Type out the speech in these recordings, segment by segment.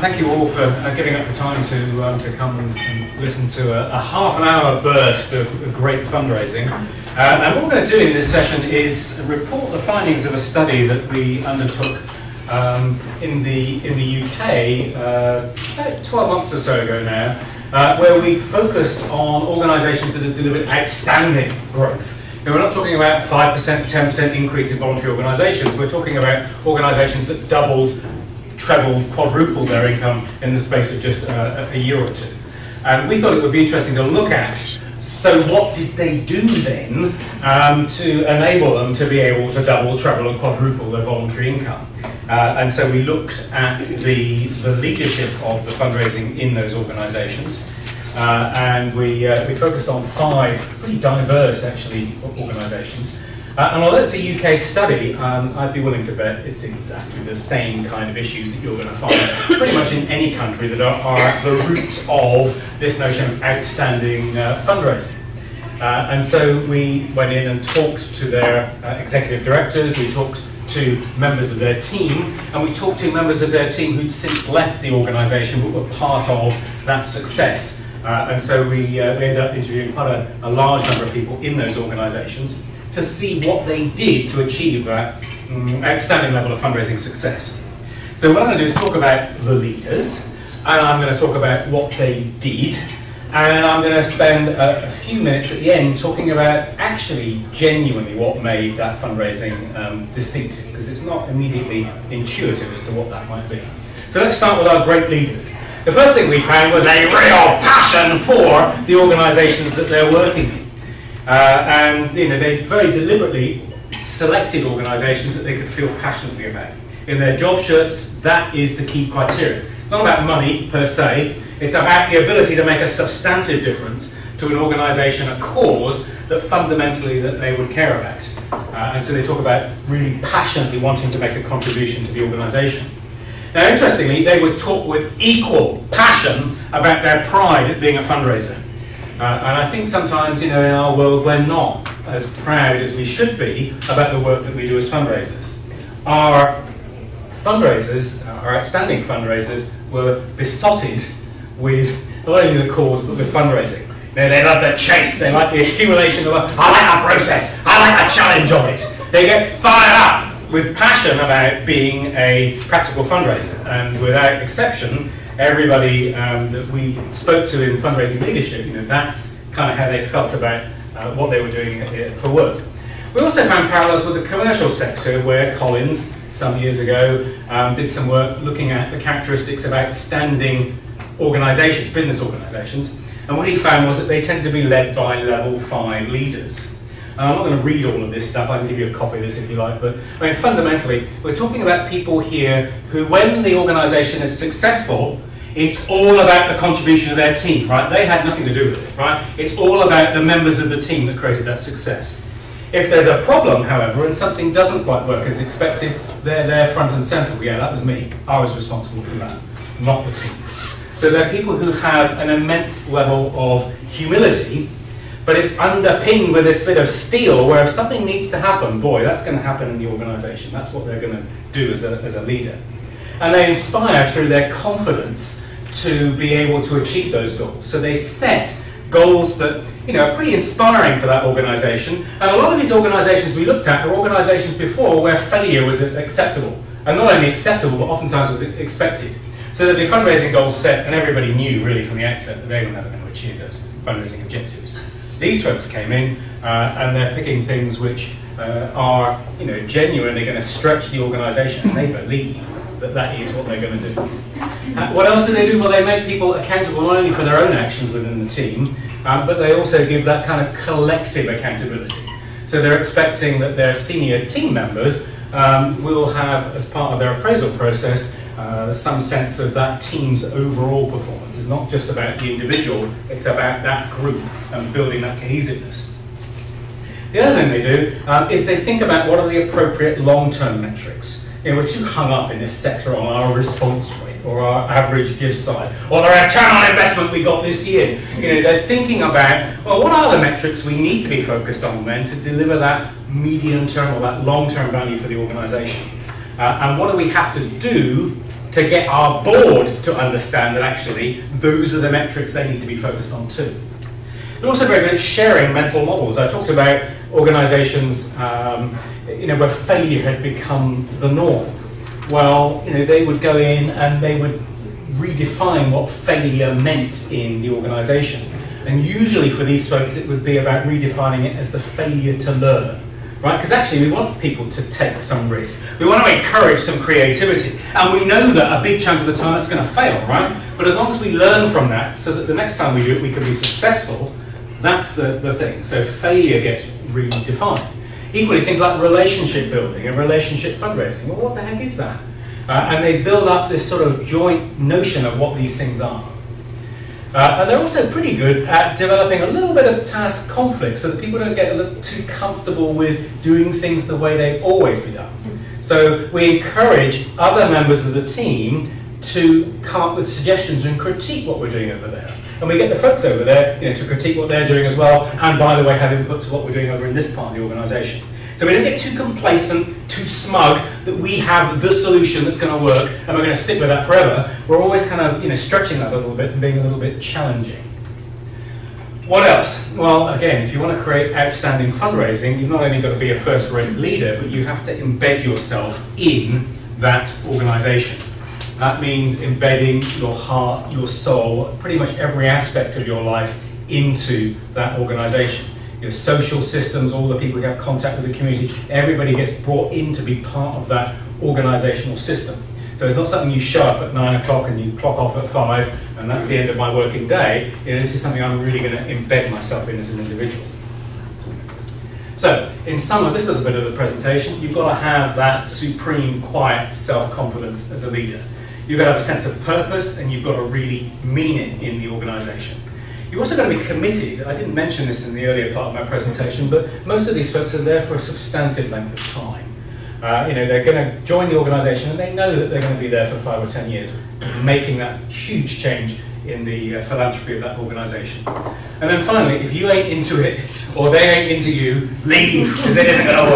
thank you all for giving up the time to come and listen to a half an hour burst of great fundraising. And what we're going to do in this session is report the findings of a study that we undertook in the UK about 12 months or so ago now, where we focused on organisations that have delivered outstanding growth. Now, we're not talking about 5%, 10% increase in voluntary organisations. We're talking about organisations that doubled, trebled, quadrupled their income in the space of just a year or two. And we thought it would be interesting to look at, so what did they do then to enable them to be able to double, treble and quadruple their voluntary income? And so we looked at the leadership of the fundraising in those organisations. And we focused on 5 pretty diverse, actually, organisations. And although it's a UK study, I'd be willing to bet it's exactly the same kind of issues that you're going to find pretty much in any country that are at the root of this notion of outstanding fundraising. And so we went in and talked to their executive directors, we talked to members of their team, and we talked to members of their team who'd since left the organisation but were part of that success. And so we ended up interviewing quite a large number of people in those organisations to see what they did to achieve that outstanding level of fundraising success. So what I'm going to do is talk about the leaders, and I'm going to talk about what they did, and I'm going to spend a few minutes at the end talking about actually genuinely what made that fundraising distinctive, because it's not immediately intuitive as to what that might be. So let's start with our great leaders. The first thing we found was a real passion for the organisations that they're working in. And they very deliberately selected organisations that they could feel passionately about. In their job shirts, that is the key criteria. It's not about money per se, it's about the ability to make a substantive difference to an organisation, a cause that fundamentally that they would care about. And so they talk about really passionately wanting to make a contribution to the organisation. Now, interestingly, they would talk with equal passion about their pride at being a fundraiser. And I think sometimes, in our world, we're not as proud as we should be about the work that we do as fundraisers. Our fundraisers, our outstanding fundraisers, were besotted with not only the cause, but with fundraising. They love the chase, they like the accumulation of, I like our process, I like the challenge of it. They get fired up with passion about being a practical fundraiser, and without exception, everybody that we spoke to in fundraising leadership, that's kind of how they felt about what they were doing for work. We also found parallels with the commercial sector, where Collins, some years ago, did some work looking at the characteristics of outstanding organisations, business organisations, and what he found was that they tended to be led by level 5 leaders. I'm not going to read all of this stuff, I can give you a copy of this if you like, but fundamentally, we're talking about people here who, when the organisation is successful, it's all about the contribution of their team, right? They had nothing to do with it, right? It's all about the members of the team that created that success. If there's a problem, however, and something doesn't quite work as expected, they're there front and central. Yeah, that was me. I was responsible for that, not the team. So they're people who have an immense level of humility, but it's underpinned with this bit of steel where if something needs to happen, boy, that's going to happen in the organisation. That's what they're going to do as a leader. And they inspire through their confidence to be able to achieve those goals. So they set goals that are pretty inspiring for that organisation. And a lot of these organisations we looked at were organisations before where failure was acceptable. And not only acceptable, but oftentimes was expected. So that the fundraising goals set, and everybody knew really from the outset that they were never going to achieve those fundraising objectives. These folks came in and they're picking things which are genuinely going to stretch the organisation, and they believe that that is what they're going to do. What else do they do? Well, they make people accountable not only for their own actions within the team, but they also give that kind of collective accountability. So they're expecting that their senior team members will have, as part of their appraisal process, some sense of that team's overall performance. It's not just about the individual, it's about that group and building that cohesiveness. The other thing they do is they think about what are the appropriate long-term metrics. We're too hung up in this sector on our response rate or our average gift size or the return on investment we got this year. They're thinking about, well, what are the metrics we need to be focused on then to deliver that medium-term or that long-term value for the organisation? And what do we have to do to get our board to understand that actually those are the metrics they need to be focused on too. They're also very good at sharing mental models. I talked about organizations where failure had become the norm. Well, they would go in and they would redefine what failure meant in the organization. And usually for these folks it would be about redefining it as the failure to learn. Right? Because actually we want people to take some risk. We want to encourage some creativity. And we know that a big chunk of the time it's going to fail, right? But as long as we learn from that so that the next time we do it we can be successful, that's the thing. So failure gets redefined. Equally, things like relationship building and relationship fundraising. Well, what the heck is that? And they build up this sort of joint notion of what these things are. And they're also pretty good at developing a little bit of task conflict so that people don't get a little too comfortable with doing things the way they've always been done. So we encourage other members of the team to come up with suggestions and critique what we're doing over there. And we get the folks over there to critique what they're doing as well, and by the way, have input to what we're doing over in this part of the organisation. So we don't get too complacent, too smug that we have the solution that's going to work and we're going to stick with that forever. We're always kind of stretching that a little bit and being a little bit challenging. What else? Well, again, if you want to create outstanding fundraising, you've not only got to be a first-rate leader, but you have to embed yourself in that organisation. That means embedding your heart, your soul, pretty much every aspect of your life into that organisation. Your social systems, all the people who have contact with the community, everybody gets brought in to be part of that organisational system. So it's not something you show up at 9 o'clock and you clock off at 5 and that's the end of my working day. This is something I'm really going to embed myself in as an individual. So, in sum of this little bit of the presentation, you've got to have that supreme, quiet self-confidence as a leader. You've got to have a sense of purpose and you've got to really mean it in the organisation. You've also got to be committed. I didn't mention this in the earlier part of my presentation, but most of these folks are there for a substantive length of time. They're going to join the organisation and they know that they're going to be there for 5 or 10 years, making that huge change in the philanthropy of that organisation. And then finally, if you ain't into it, or they ain't into you, leave, because it isn't going to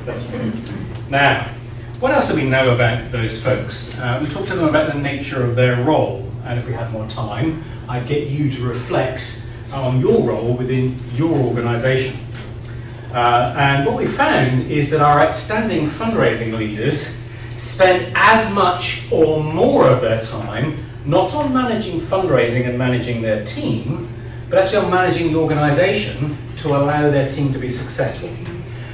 work. Now, what else do we know about those folks? We talked to them about the nature of their role, and if we had more time, I'd get you to reflect on your role within your organisation. And what we found is that our outstanding fundraising leaders spend as much or more of their time not on managing fundraising and managing their team, but actually on managing the organisation to allow their team to be successful.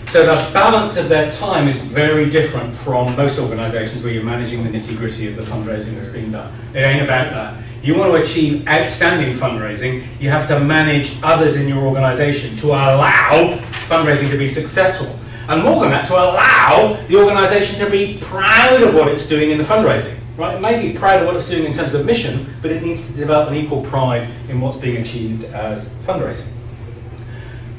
So the balance of their time is very different from most organisations where you're managing the nitty-gritty of the fundraising that's being done. It ain't about that. You want to achieve outstanding fundraising, you have to manage others in your organisation to allow fundraising to be successful. And more than that, to allow the organisation to be proud of what it's doing in the fundraising. Right? It may be proud of what it's doing in terms of mission, but it needs to develop an equal pride in what's being achieved as fundraising.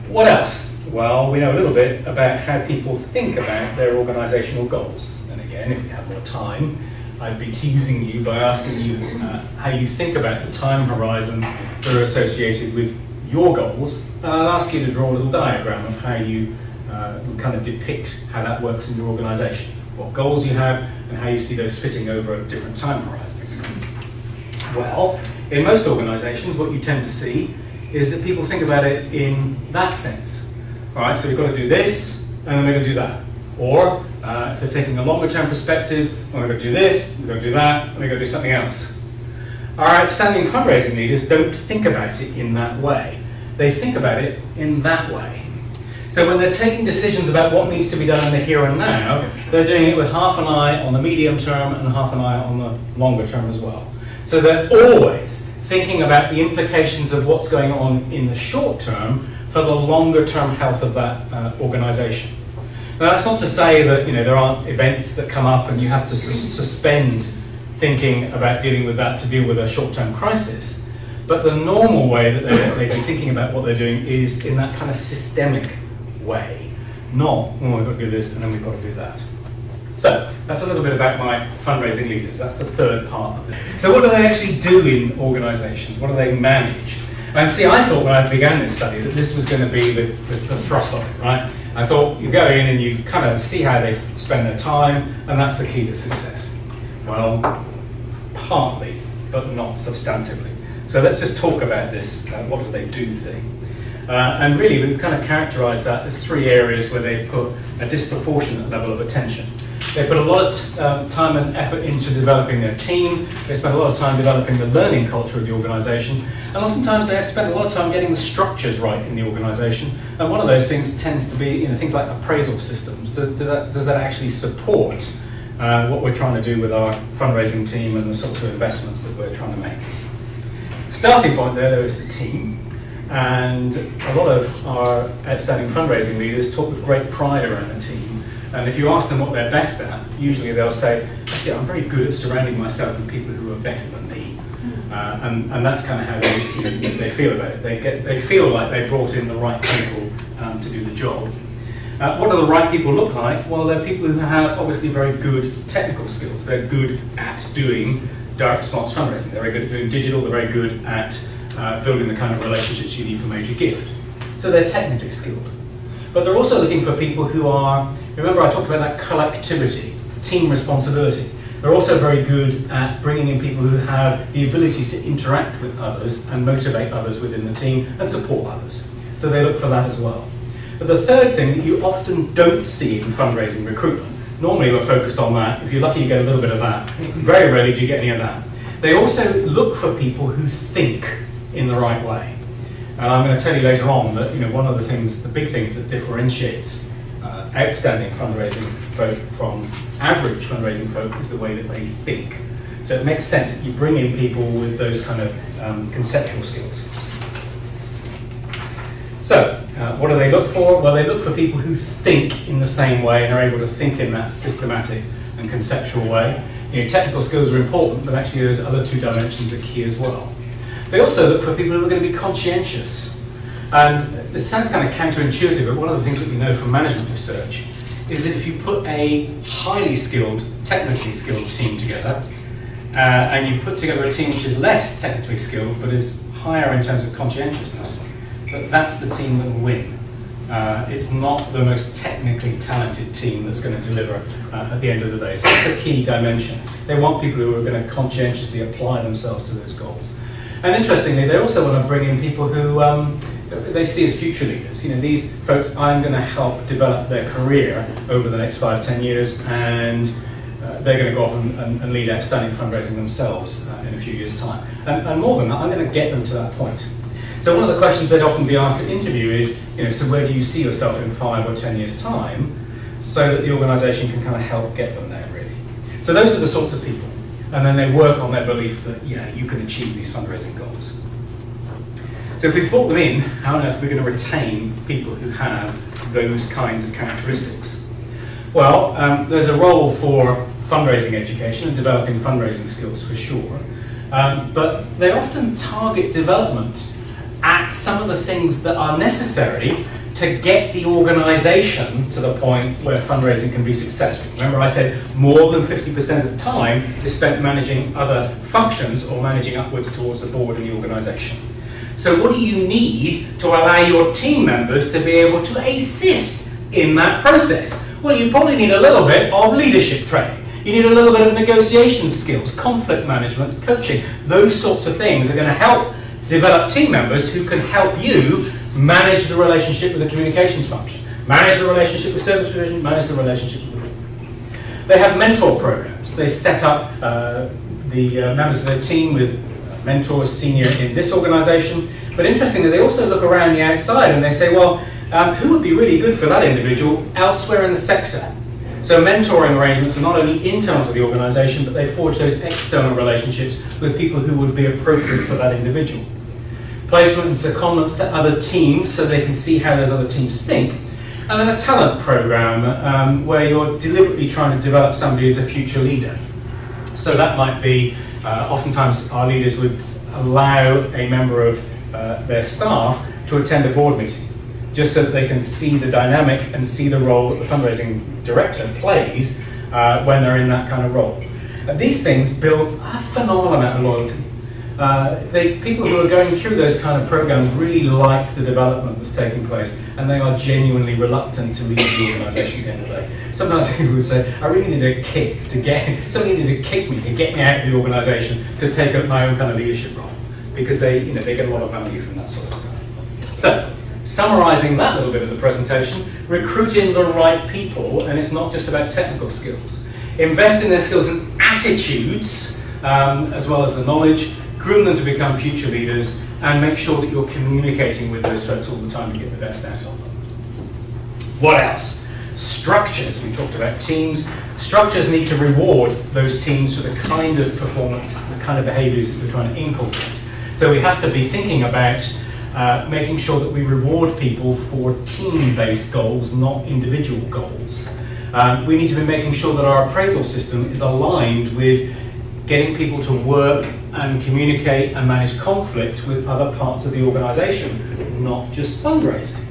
What else? Well, we know a little bit about how people think about their organisational goals. And again, if we have more time, I'd be teasing you by asking you how you think about the time horizons that are associated with your goals. And I'll ask you to draw a little diagram of how you kind of depict how that works in your organisation. What goals you have and how you see those fitting over different time horizons. Well, in most organisations, what you tend to see is that people think about it in that sense. All right, so we've got to do this, and then we're going to do that. Or, if they're taking a longer-term perspective, well, we're going to do this, we're going to do that, and we're going to do something else. Our outstanding fundraising leaders don't think about it in that way. They think about it in that way. So when they're taking decisions about what needs to be done in the here and now, they're doing it with half an eye on the medium term and half an eye on the longer term as well. So they're always thinking about the implications of what's going on in the short term for the longer term health of that organisation. Now that's not to say that there aren't events that come up and you have to suspend thinking about dealing with that to deal with a short-term crisis. But the normal way that they'd be thinking about what they're doing is in that kind of systemic way, not, oh, we've got to do this and then we've got to do that. So that's a little bit about my fundraising leaders. That's the third part of it. So what do they actually do in organisations? What do they manage? And see, I thought when I began this study that this was going to be the thrust of it, right? I thought you go in and you kind of see how they spend their time, and that's the key to success. Well, partly, but not substantively. So let's just talk about this, what do they do thing. And really, we've kind of characterised that as three areas where they put a disproportionate level of attention. They put a lot of time and effort into developing their team. They spend a lot of time developing the learning culture of the organisation. And oftentimes they have spent a lot of time getting the structures right in the organisation. And one of those things tends to be things like appraisal systems. Does that actually support what we're trying to do with our fundraising team and the sorts of investments that we're trying to make? Starting point there is the team. And a lot of our outstanding fundraising leaders talk with great pride around the team. And if you ask them what they're best at, usually they'll say, actually, I'm very good at surrounding myself with people who are better than me. And that's kind of how they feel about it. They feel like they brought in the right people to do the job. What do the right people look like? Well, they're people who have obviously very good technical skills. They're good at doing direct response fundraising. They're very good at doing digital. They're very good at building the kind of relationships you need for major gift. So they're technically skilled. But they're also looking for people who are, remember I talked about that collectivity, team responsibility. They're also very good at bringing in people who have the ability to interact with others and motivate others within the team and support others. So they look for that as well. But the third thing that you often don't see in fundraising recruitment, normally we're focused on that. If you're lucky, you get a little bit of that. Very rarely do you get any of that. They also look for people who think in the right way. And I'm going to tell you later on that one of the big things that differentiates outstanding fundraising folk from average fundraising folk is the way that they think. So it makes sense that you bring in people with those kind of conceptual skills. So what do they look for? Well, they look for people who think in the same way and are able to think in that systematic and conceptual way. Technical skills are important, but actually those other two dimensions are key as well. They also look for people who are going to be conscientious. And it sounds kind of counterintuitive, but one of the things that we know from management research is that if you put a highly skilled, technically skilled team together, and you put together a team which is less technically skilled, but is higher in terms of conscientiousness, that's the team that will win. It's not the most technically talented team that's going to deliver at the end of the day. So that's a key dimension. They want people who are going to conscientiously apply themselves to those goals. And interestingly, they also want to bring in people who they see as future leaders. These folks, I'm going to help develop their career over the next 5-10 years, and they're going to go off and lead outstanding fundraising themselves in a few years' time. And more than that, I'm going to get them to that point. So one of the questions they'd often be asked at interview is, so where do you see yourself in 5 or 10 years' time, so that the organisation can kind of help get them there, really. So those are the sorts of people. And then they work on their belief that, you can achieve these fundraising goals. So if we've brought them in, how on earth are we going to retain people who have those kinds of characteristics? Well, there's a role for fundraising education and developing fundraising skills for sure. But they often target development at some of the things that are necessary to get the organisation to the point where fundraising can be successful. Remember I said more than 50% of the time is spent managing other functions or managing upwards towards the board in the organisation. So what do you need to allow your team members to be able to assist in that process? Well, you probably need a little bit of leadership training. You need a little bit of negotiation skills, conflict management, coaching. Those sorts of things are going to help develop team members who can help you manage the relationship with the communications function, manage the relationship with service provision, manage the relationship with the board. They have mentor programs. They set up the members of their team with mentors senior in this organisation. But interestingly, they also look around the outside and they say, well, who would be really good for that individual elsewhere in the sector? So mentoring arrangements are not only internal to the organisation, but they forge those external relationships with people who would be appropriate for that individual. Placement and secondments to other teams so they can see how those other teams think. And then a talent program where you're deliberately trying to develop somebody as a future leader. So that might be, oftentimes our leaders would allow a member of their staff to attend a board meeting, just so that they can see the dynamic and see the role that the fundraising director plays when they're in that kind of role. These things build a phenomenal amount of loyalty. People who are going through those kind of programs really like the development that's taking place, and they are genuinely reluctant to leave the organisation at the end of the day. Sometimes people would say, I really need a kick somebody needed to kick me to get me out of the organisation to take up my own kind of leadership role, because they get a lot of value from that sort of stuff. So, summarising that little bit of the presentation, recruiting the right people, and it's not just about technical skills. Invest in their skills and attitudes, as well as the knowledge, groom them to become future leaders, and make sure that you're communicating with those folks all the time to get the best out of them. What else? Structures. We talked about teams. Structures need to reward those teams for the kind of performance, the kind of behaviours that we're trying to inculcate. So we have to be thinking about making sure that we reward people for team-based goals, not individual goals. We need to be making sure that our appraisal system is aligned with getting people to work and communicate and manage conflict with other parts of the organisation, not just fundraising.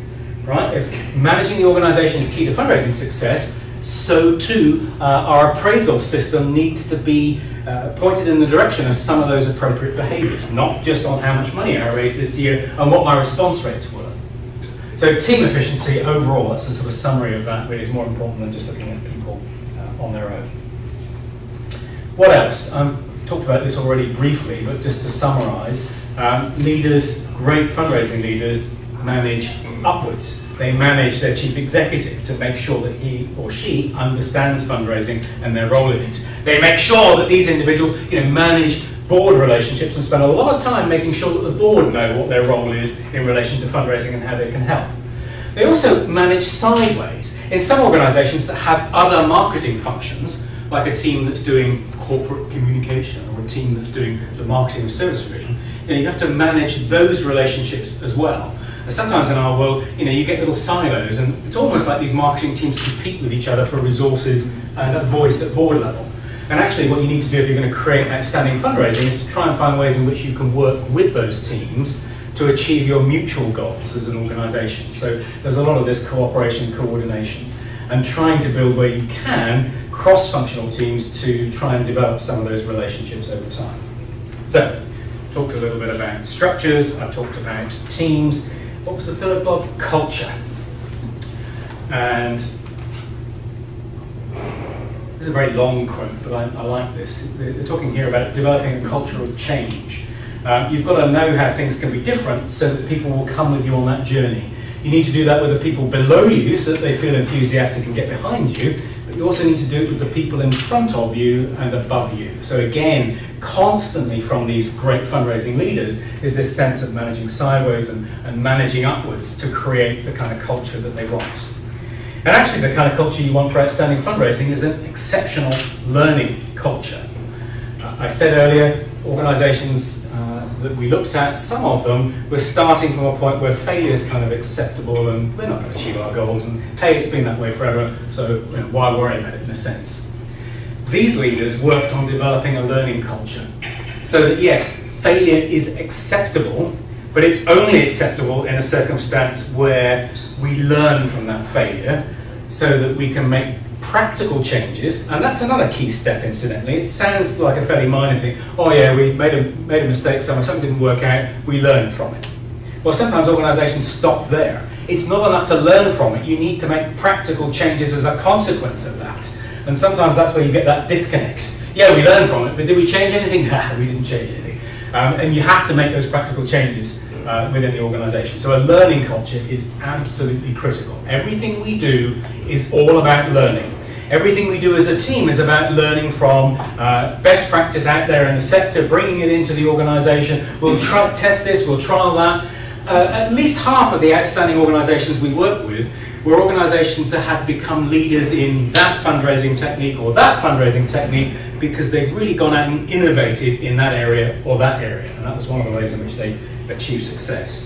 Right? If managing the organisation is key to fundraising success, so too our appraisal system needs to be pointed in the direction of some of those appropriate behaviours, not just on how much money I raised this year and what my response rates were. So team efficiency overall, that's a sort of summary of that, really is more important than just looking at people on their own. What else? Talked about this already briefly, but just to summarise, leaders, great fundraising leaders, manage upwards. They manage their chief executive to make sure that he or she understands fundraising and their role in it. They make sure that these individuals manage board relationships and spend a lot of time making sure that the board know what their role is in relation to fundraising and how they can help. They also manage sideways. In some organisations that have other marketing functions, like a team that's doing corporate communication or a team that's doing the marketing of service provision, you have to manage those relationships as well. And sometimes in our world, you get little silos, and it's almost like these marketing teams compete with each other for resources and a voice at board level. And actually what you need to do if you're going to create outstanding fundraising is to try and find ways in which you can work with those teams to achieve your mutual goals as an organisation. So there's a lot of this cooperation, coordination, and trying to build where you can cross-functional teams to try and develop some of those relationships over time. So, talked a little bit about structures, I've talked about teams. What was the third block? Culture. And this is a very long quote, but I like this. They're talking here about developing a culture of change. You've got to know how things can be different so that people will come with you on that journey. You need to do that with the people below you so that they feel enthusiastic and get behind you, but you also need to do it with the people in front of you and above you. So again, constantly from these great fundraising leaders is this sense of managing sideways and managing upwards to create the kind of culture that they want. And actually the kind of culture you want for outstanding fundraising is an exceptional learning culture. I said earlier, organisations that we looked at, some of them were starting from a point where failure is kind of acceptable and we're not going to achieve our goals and hey, it's been that way forever, so why worry about it in a sense. These leaders worked on developing a learning culture so that yes, failure is acceptable, but it's only acceptable in a circumstance where we learn from that failure so that we can make practical changes, and that's another key step incidentally. It sounds like a fairly minor thing. Oh yeah, we made a mistake somewhere, something didn't work out, we learned from it. Well, sometimes organisations stop there. It's not enough to learn from it, you need to make practical changes as a consequence of that. And sometimes that's where you get that disconnect. Yeah, we learned from it, but did we change anything? Nah, we didn't change anything. And you have to make those practical changes within the organisation. So a learning culture is absolutely critical. Everything we do is all about learning. Everything we do as a team is about learning from best practice out there in the sector, bringing it into the organisation. We'll test this, we'll trial that. At least half of the outstanding organisations we work with were organisations that had become leaders in that fundraising technique or that fundraising technique because they'd really gone out and innovated in that area or that area. And that was one of the ways in which they achieved success.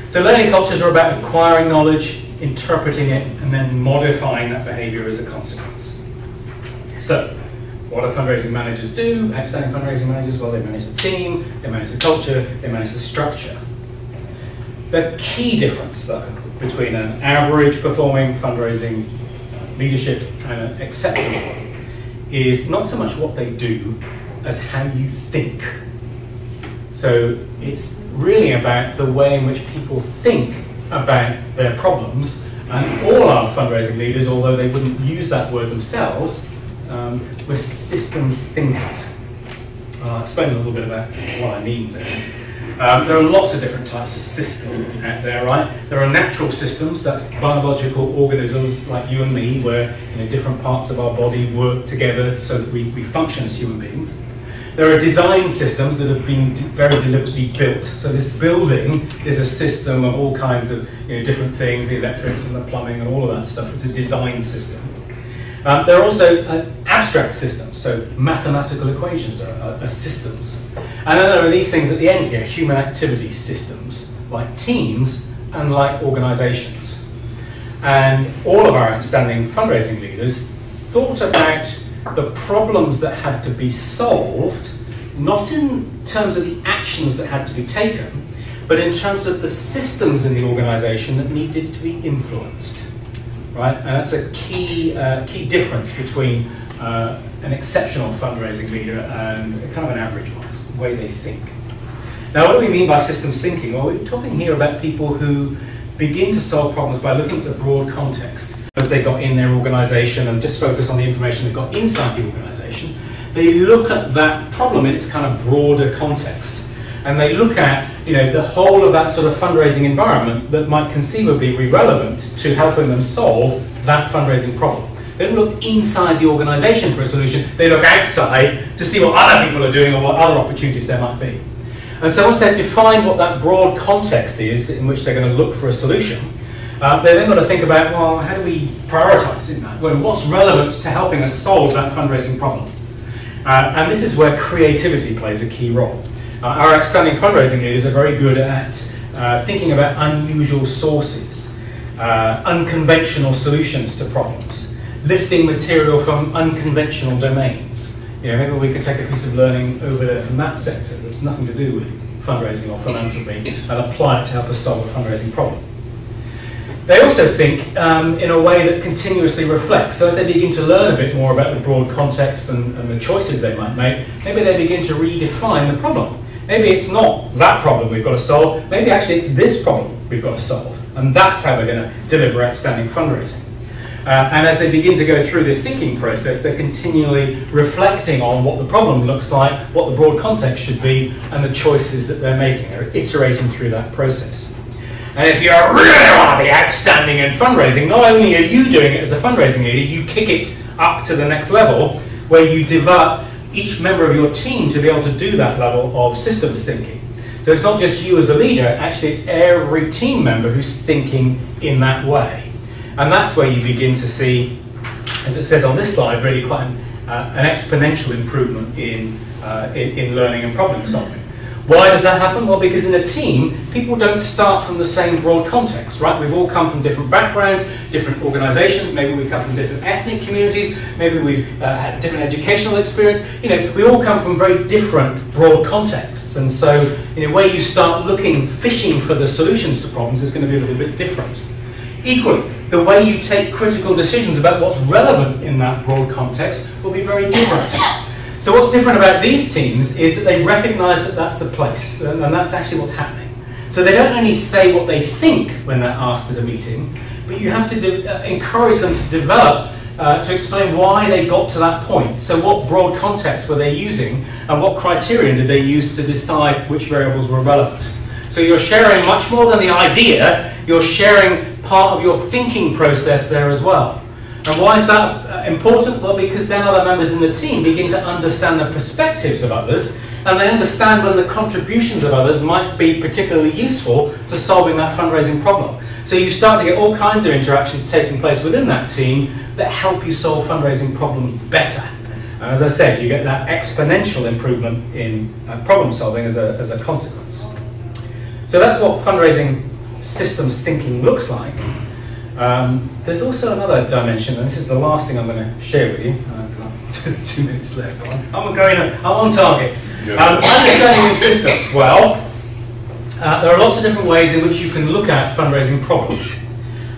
So learning cultures are about acquiring knowledge, interpreting it, and then modifying that behaviour as a consequence. So, what do fundraising managers do? Outstanding fundraising managers, well, they manage the team, they manage the culture, they manage the structure. The key difference, though, between an average performing fundraising leadership and an exceptional one is not so much what they do as how you think. So it's really about the way in which people think about their problems. And all our fundraising leaders, although they wouldn't use that word themselves, were systems thinkers. I'll explain a little bit about what I mean there. There are lots of different types of systems out there, right? There are natural systems, that's biological organisms like you and me, where different parts of our body work together so that we function as human beings. There are design systems that have been very deliberately built. So this building is a system of all kinds of different things, the electrics and the plumbing and all of that stuff. It's a design system. There are also abstract systems, so mathematical equations are systems. And then there are these things at the end here, human activity systems, like teams and like organizations. And all of our outstanding fundraising leaders thought about the problems that had to be solved, not in terms of the actions that had to be taken, but in terms of the systems in the organization that needed to be influenced. Right? And that's a key difference between an exceptional fundraising leader and kind of an average one. It's the way they think. Now, what do we mean by systems thinking? Well, we're talking here about people who begin to solve problems by looking at the broad context. As they got in their organization and just focus on the information they've got inside the organization, they look at that problem in its kind of broader context. And they look at the whole of that sort of fundraising environment that might conceivably be relevant to helping them solve that fundraising problem. They don't look inside the organization for a solution, they look outside to see what other people are doing or what other opportunities there might be. And so once they've defined what that broad context is in which they're going to look for a solution, they're then got to think about, well, how do we prioritize in that? Well, what's relevant to helping us solve that fundraising problem? And this is where creativity plays a key role. Our outstanding fundraising leaders are very good at thinking about unusual sources, unconventional solutions to problems, lifting material from unconventional domains. Maybe we could take a piece of learning over there from that sector that's nothing to do with fundraising or philanthropy and apply it to help us solve a fundraising problem. They also think in a way that continuously reflects. So as they begin to learn a bit more about the broad context and the choices they might make, maybe they begin to redefine the problem. Maybe it's not that problem we've got to solve, maybe actually it's this problem we've got to solve. And that's how we're going to deliver outstanding fundraising. And as they begin to go through this thinking process, they're continually reflecting on what the problem looks like, what the broad context should be, and the choices that they're making. They're iterating through that process. And if you really want to be outstanding in fundraising, not only are you doing it as a fundraising leader, you kick it up to the next level where you develop each member of your team to be able to do that level of systems thinking. So it's not just you as a leader, actually it's every team member who's thinking in that way. And that's where you begin to see, as it says on this slide, really quite an exponential improvement in learning and problem solving. Why does that happen? Well, because in a team, people don't start from the same broad context, right? We've all come from different backgrounds, different organizations, maybe we come from different ethnic communities, maybe we've had different educational experience. We all come from very different broad contexts. And so, where you start fishing for the solutions to problems is going to be a little bit different. Equally, the way you take critical decisions about what's relevant in that broad context will be very different. So what's different about these teams is that they recognize that that's the place, and that's actually what's happening. So they don't only say what they think when they're asked at a meeting, but you have to encourage them to develop, to explain why they got to that point. So what broad context were they using, and what criterion did they use to decide which variables were relevant? So you're sharing much more than the idea, you're sharing part of your thinking process there as well. And why is that important? Well, because then other members in the team begin to understand the perspectives of others, and they understand when the contributions of others might be particularly useful to solving that fundraising problem. So you start to get all kinds of interactions taking place within that team that help you solve fundraising problems better. And as I said, you get that exponential improvement in problem solving as a consequence. So that's what fundraising systems thinking looks like. There's also another dimension, and this is the last thing I'm going to share with you, because I'm 2 minutes left. I'm on target. Understanding these systems. Well, there are lots of different ways in which you can look at fundraising problems.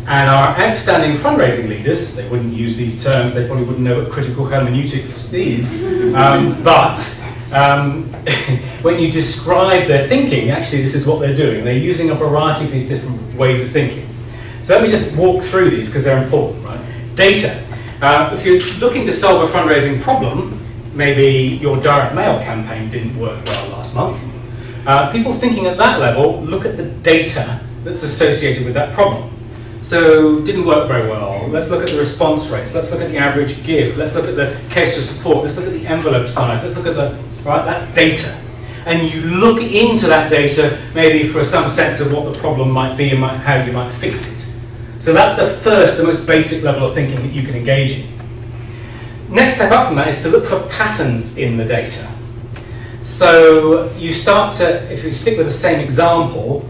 And our outstanding fundraising leaders, they wouldn't use these terms, they probably wouldn't know what critical hermeneutics is, but when you describe their thinking, actually this is what they're doing. They're using a variety of these different ways of thinking. So let me just walk through these because they're important, right? Data. If you're looking to solve a fundraising problem, maybe your direct mail campaign didn't work well last month. People thinking at that level look at the data that's associated with that problem. So, didn't work very well. Let's look at the response rates. Let's look at the average gift. Let's look at the case for support. Let's look at the envelope size. Let's look at the, right, that's data. And you look into that data maybe for some sense of what the problem might be and how you might fix it. So that's the most basic level of thinking that you can engage in. Next step up from that is to look for patterns in the data. So you start to, if you stick with the same example,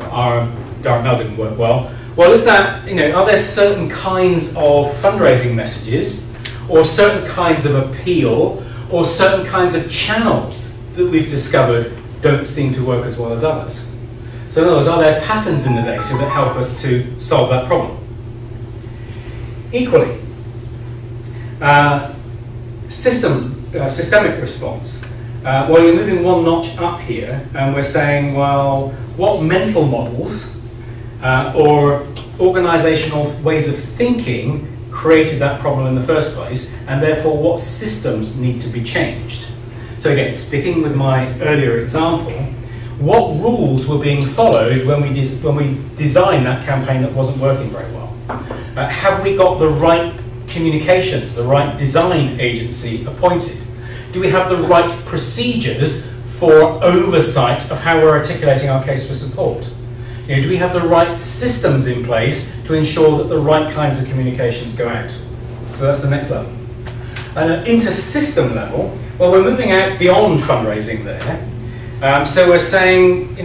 our direct mail didn't work well. Well, is that, are there certain kinds of fundraising messages or certain kinds of appeal or certain kinds of channels that we've discovered don't seem to work as well as others? So in other words, are there patterns in the data that help us to solve that problem? Equally, systemic response. Well, you're moving one notch up here and we're saying, well, what mental models or organizational ways of thinking created that problem in the first place, and therefore what systems need to be changed. So again, sticking with my earlier example, what rules were being followed when we designed that campaign that wasn't working very well? Have we got the right communications, the right design agency appointed? Do we have the right procedures for oversight of how we're articulating our case for support? Do we have the right systems in place to ensure that the right kinds of communications go out? So that's the next level. And at inter-system level, well, we're moving out beyond fundraising there. So we're saying,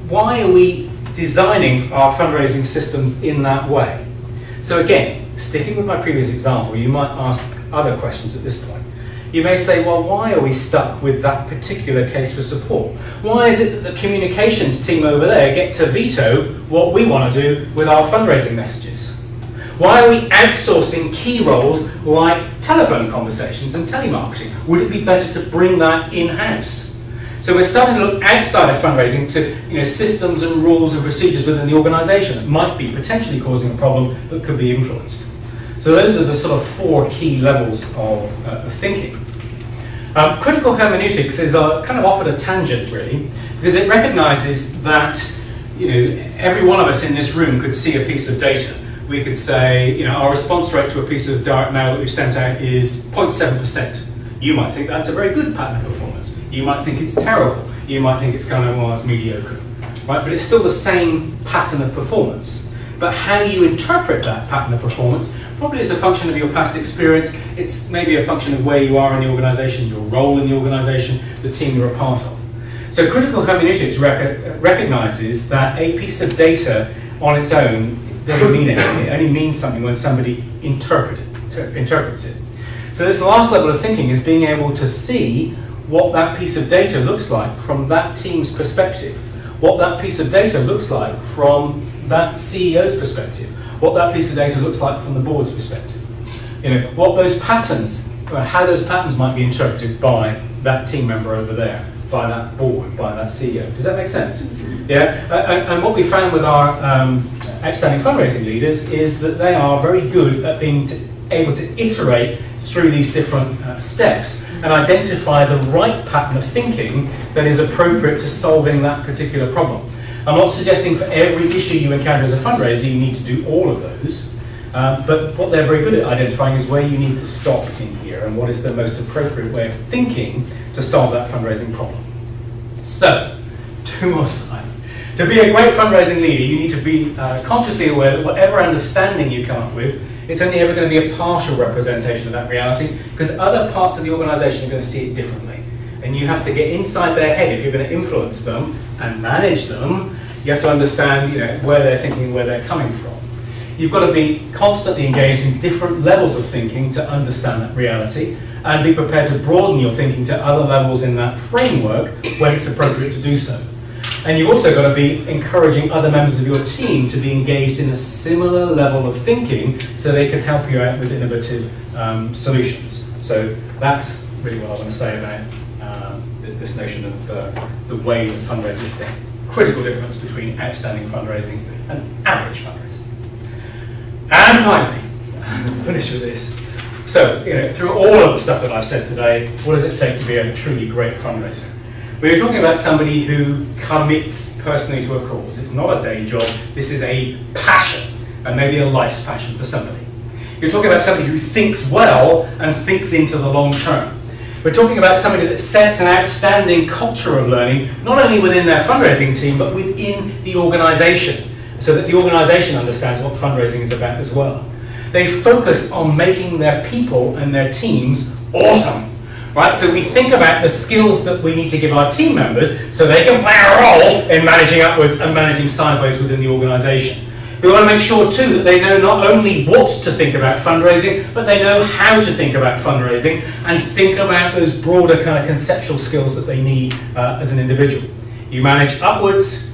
why are we designing our fundraising systems in that way? So again, sticking with my previous example, you might ask other questions at this point. You may say, well, why are we stuck with that particular case for support? Why is it that the communications team over there get to veto what we want to do with our fundraising messages? Why are we outsourcing key roles like telephone conversations and telemarketing? Would it be better to bring that in-house? So we're starting to look outside of fundraising to systems and rules and procedures within the organisation that might be potentially causing a problem that could be influenced. So those are the sort of 4 key levels of thinking. Critical hermeneutics is kind of off at a tangent, really, because it recognises that every one of us in this room could see a piece of data. We could say, our response rate to a piece of direct mail that we've sent out is 0.7%. You might think that's a very good pattern of performance. You might think it's terrible. You might think it's kind of, well, it's mediocre. Right? But it's still the same pattern of performance. But how you interpret that pattern of performance probably is a function of your past experience. It's maybe a function of where you are in the organisation, your role in the organisation, the team you're a part of. So critical hermeneutics recognises that a piece of data on its own doesn't mean anything. It only means something when somebody interprets it. So this last level of thinking is being able to see what that piece of data looks like from that team's perspective, what that piece of data looks like from that CEO's perspective, what that piece of data looks like from the board's perspective. What those patterns, how those patterns might be interpreted by that team member over there, by that board, by that CEO. Does that make sense? Yeah. And what we found with our outstanding fundraising leaders is that they are very good at being able to iterate through these different steps and identify the right pattern of thinking that is appropriate to solving that particular problem. I'm not suggesting for every issue you encounter as a fundraiser you need to do all of those, but what they're very good at identifying is where you need to stop in here and what is the most appropriate way of thinking to solve that fundraising problem. So, 2 more slides. To be a great fundraising leader, you need to be consciously aware that whatever understanding you come up with, it's only ever going to be a partial representation of that reality, because other parts of the organisation are going to see it differently. And you have to get inside their head if you're going to influence them and manage them. You have to understand where they're thinking and where they're coming from. You've got to be constantly engaged in different levels of thinking to understand that reality, and be prepared to broaden your thinking to other levels in that framework when it's appropriate to do so. And you've also got to be encouraging other members of your team to be engaged in a similar level of thinking so they can help you out with innovative solutions. So that's really what I want to say about this notion of the way that fundraisers think. Critical difference between outstanding fundraising and average fundraising. And finally, we'll finish with this. So, through all of the stuff that I've said today, what does it take to be a truly great fundraiser? We were talking about somebody who commits personally to a cause. It's not a day job. This is a passion, and maybe a life's passion for somebody. You're talking about somebody who thinks well and thinks into the long term. We're talking about somebody that sets an outstanding culture of learning, not only within their fundraising team, but within the organisation, so that the organisation understands what fundraising is about as well. They focus on making their people and their teams awesome, right? So we think about the skills that we need to give our team members so they can play a role in managing upwards and managing sideways within the organisation. We want to make sure too that they know not only what to think about fundraising, but they know how to think about fundraising and think about those broader kind of conceptual skills that they need as an individual. You manage upwards,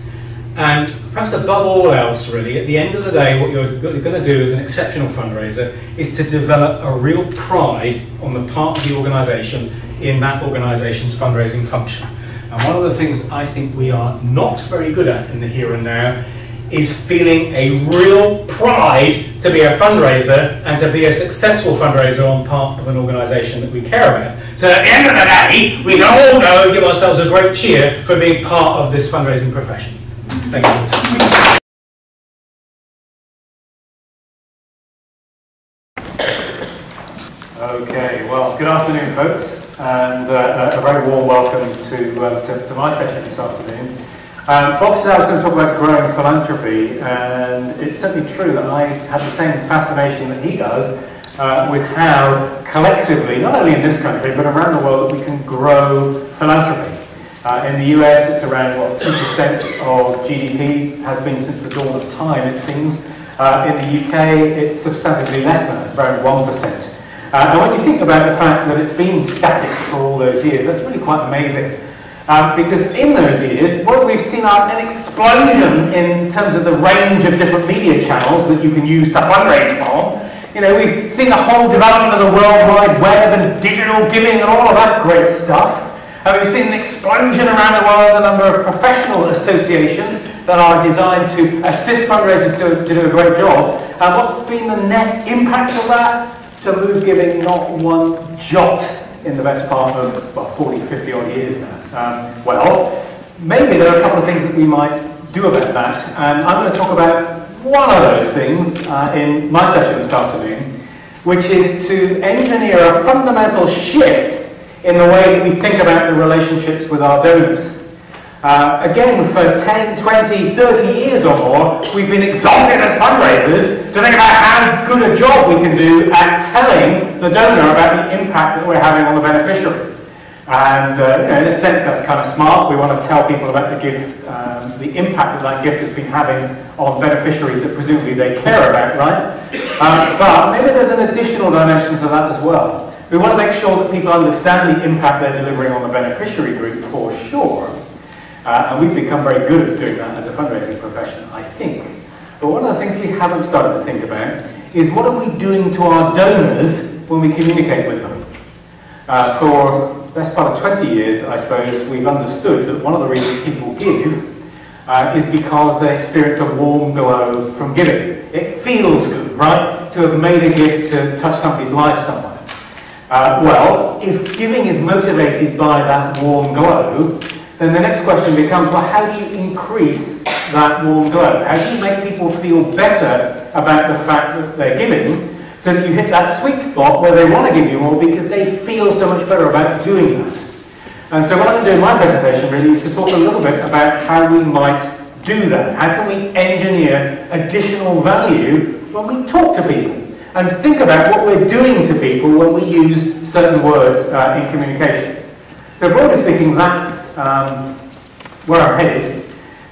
and perhaps above all else really, at the end of the day, what you're going to do as an exceptional fundraiser is to develop a real pride on the part of the organisation in that organisation's fundraising function. And one of the things I think we are not very good at in the here and now is feeling a real pride to be a fundraiser and to be a successful fundraiser on part of an organisation that we care about. So at the end of the day, we can all go and give ourselves a great cheer for being part of this fundraising profession. Thank you. Okay, well, good afternoon, folks, and a very warm welcome to my session this afternoon. Bob said I was going to talk about growing philanthropy, and it's certainly true that I have the same fascination that he does with how collectively, not only in this country, but around the world, that we can grow philanthropy. In the US, it's around, 2% of GDP, has been since the dawn of time, it seems. In the UK, it's substantively less than that, it's around 1%. And when you think about the fact that it's been static for all those years, that's really quite amazing. Because in those years, what we've seen are an explosion in terms of the range of different media channels that you can use to fundraise from. We've seen the whole development of the World Wide Web and digital giving and all of that great stuff. We've seen an explosion around the world, a number of professional associations that are designed to assist fundraisers to do a great job. And what's been the net impact of that? To move giving not one jot in the best part of 40, 50 odd years now. Well, maybe there are a couple of things that we might do about that, and I'm going to talk about one of those things in my session this afternoon, which is to engineer a fundamental shift in the way that we think about the relationships with our donors. Again, for 10, 20, 30 years or more, we've been exalted as fundraisers to think about how good a job we can do at telling the donor about the impact that we're having on the beneficiary. And in a sense, that's kind of smart. We want to tell people about the gift, the impact that gift has been having on beneficiaries that presumably they care about, right? But maybe there's an additional dimension to that as well. We want to make sure that people understand the impact they're delivering on the beneficiary group, for sure. And we've become very good at doing that as a fundraising profession, I think. But one of the things we haven't started to think about is what are we doing to our donors when we communicate with them? For the best part of 20 years, I suppose, we've understood that one of the reasons people give is because they experience a warm glow from giving. It feels good, right? To have made a gift to touch somebody's life somewhere. Well, if giving is motivated by that warm glow, then the next question becomes, well, how do you increase that warm glow? How do you make people feel better about the fact that they're giving, so that you hit that sweet spot where they want to give you more because they feel so much better about doing that? And so what I'm going to do in my presentation really is to talk a little bit about how we might do that. How can we engineer additional value when we talk to people? And think about what we're doing to people when we use certain words in communication. So broadly speaking, that's where I'm headed.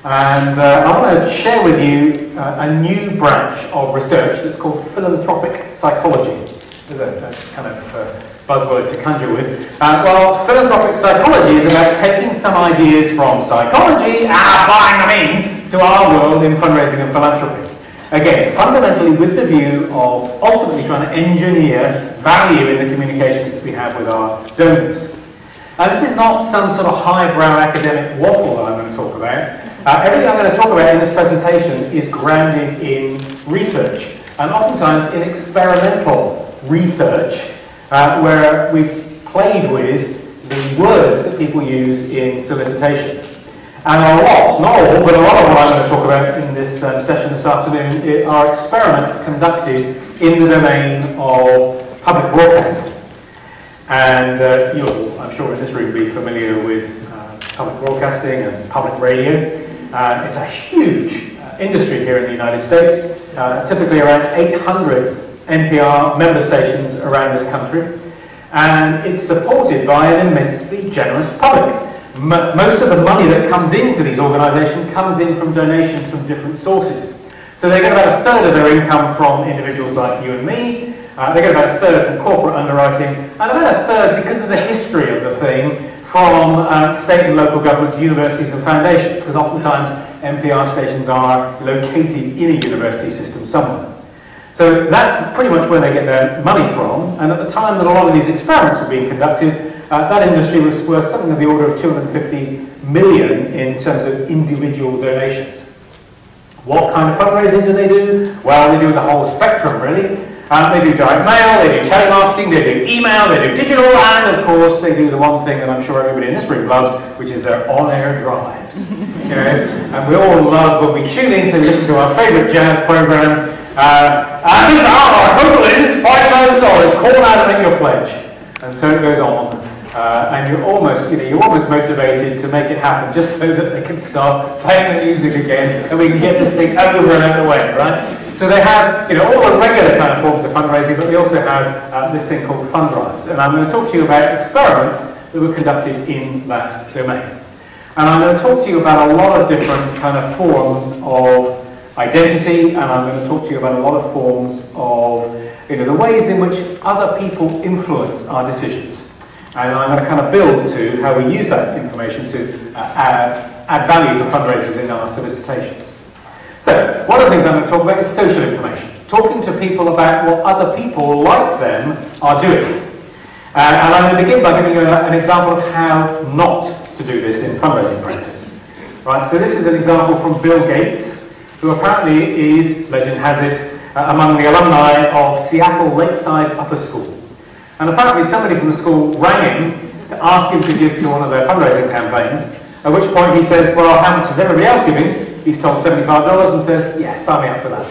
And I want to share with you a new branch of research that's called philanthropic psychology. There's a kind of buzzword to conjure with. Well, philanthropic psychology is about taking some ideas from psychology and applying them in to our world in fundraising and philanthropy. Again, fundamentally with the view of ultimately trying to engineer value in the communications that we have with our donors. This is not some sort of highbrow academic waffle that I'm going to talk about. Everything I'm going to talk about in this presentation is grounded in research, and oftentimes in experimental research, where we've played with the words that people use in solicitations. And a lot, not all, but a lot of what I'm going to talk about in this session this afternoon are experiments conducted in the domain of public broadcasting. And you'll, I'm sure in this room, be familiar with public broadcasting and public radio. It's a huge industry here in the United States, typically around 800 NPR member stations around this country. And it's supported by an immensely generous public. Most of the money that comes into these organisations comes in from donations from different sources. So they get about a third of their income from individuals like you and me. They get about a third from corporate underwriting, and about a third, because of the history of the thing, from state and local governments, universities and foundations, because oftentimes NPR stations are located in a university system somewhere. So that's pretty much where they get their money from, and at the time that a lot of these experiments were being conducted, that industry was worth something of the order of 250 million in terms of individual donations. What kind of fundraising do they do? Well, they do the whole spectrum, really. They do direct mail, they do telemarketing, they do email, they do digital, and of course they do the one thing that I'm sure everybody in this room loves, which is their on-air drives. You know? And we all love when we tune in to listen to our favourite jazz programme. And this hour, our total is $5,000, call out and make your pledge. And so it goes on. And you're almost motivated to make it happen just so that they can start playing the music again and we can get this thing over and out of the way, right? So they have, all the regular kind of forms of fundraising, but they also have this thing called fund drives. And I'm going to talk to you about experiments that were conducted in that domain. And I'm going to talk to you about a lot of different kind of forms of identity, and I'm going to talk to you about a lot of forms of, the ways in which other people influence our decisions. And I'm going to kind of build to how we use that information to add value for fundraisers in our solicitations. So, one of the things I'm going to talk about is social information. Talking to people about what other people like them are doing. And I'm going to begin by giving you an example of how not to do this in fundraising practice. Right, so this is an example from Bill Gates, who apparently is, legend has it, among the alumni of Seattle Lakeside's upper school. And apparently somebody from the school rang him to ask him to give to one of their fundraising campaigns, at which point he says, well, how much is everybody else giving? He's told $75 and says, yeah, sign me up for that.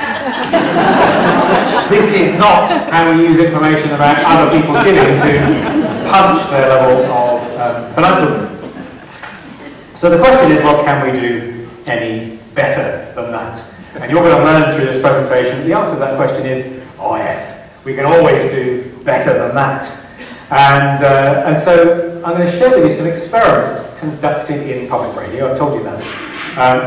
This is not how we use information about other people's giving to punch their level of philanthropy. So the question is, well, can we do any better than that? And you're going to learn through this presentation, the answer to that question is, oh yes, we can always do better than that. And so I'm going to share with you some experiments conducted in public radio. I've told you that.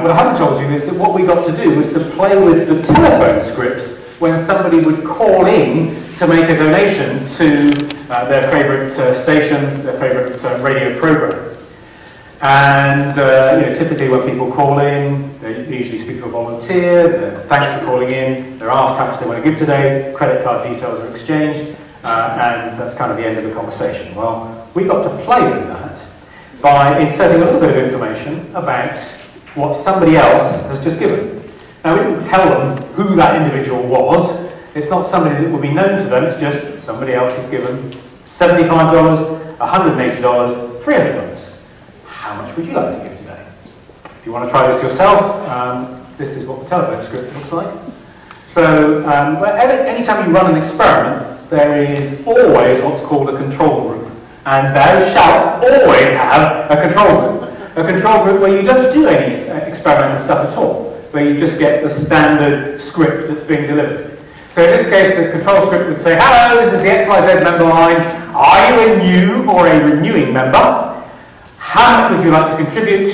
What I haven't told you is that what we got to do was to play with the telephone scripts when somebody would call in to make a donation to their favourite station, their favourite radio programme. And typically when people call in, they usually speak to a volunteer, they're thanked for calling in, they're asked how much they want to give today, credit card details are exchanged, and that's kind of the end of the conversation. Well, we got to play with that by inserting a little bit of information about what somebody else has just given. Now, we didn't tell them who that individual was. It's not somebody that would be known to them, it's just somebody else has given $75, $180, $300. How much would you like to give today? If you want to try this yourself, this is what the telephone script looks like. So, anytime you run an experiment, there is always what's called a control group. And thou shalt always have a control group. A control group where you don't do any experimental stuff at all, where you just get the standard script that's being delivered. So in this case, the control script would say, hello, this is the XYZ member line. Are you a new or a renewing member? How much would you like to contribute?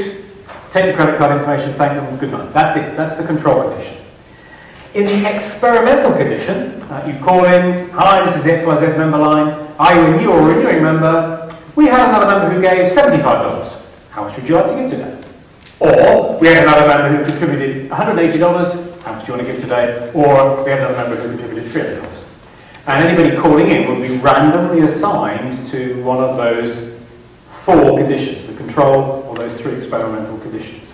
Take the credit card information, thank them, good night. That's it, that's the control condition. In the experimental condition, you call in, hi, this is the XYZ member line. Are you a new or renewing member? We have another member who gave $75. How much would you like to give today? Or we had another member who contributed $180. How much do you want to give today? Or we had another member who contributed $300. And anybody calling in would be randomly assigned to one of those 4 conditions, the control or those 3 experimental conditions.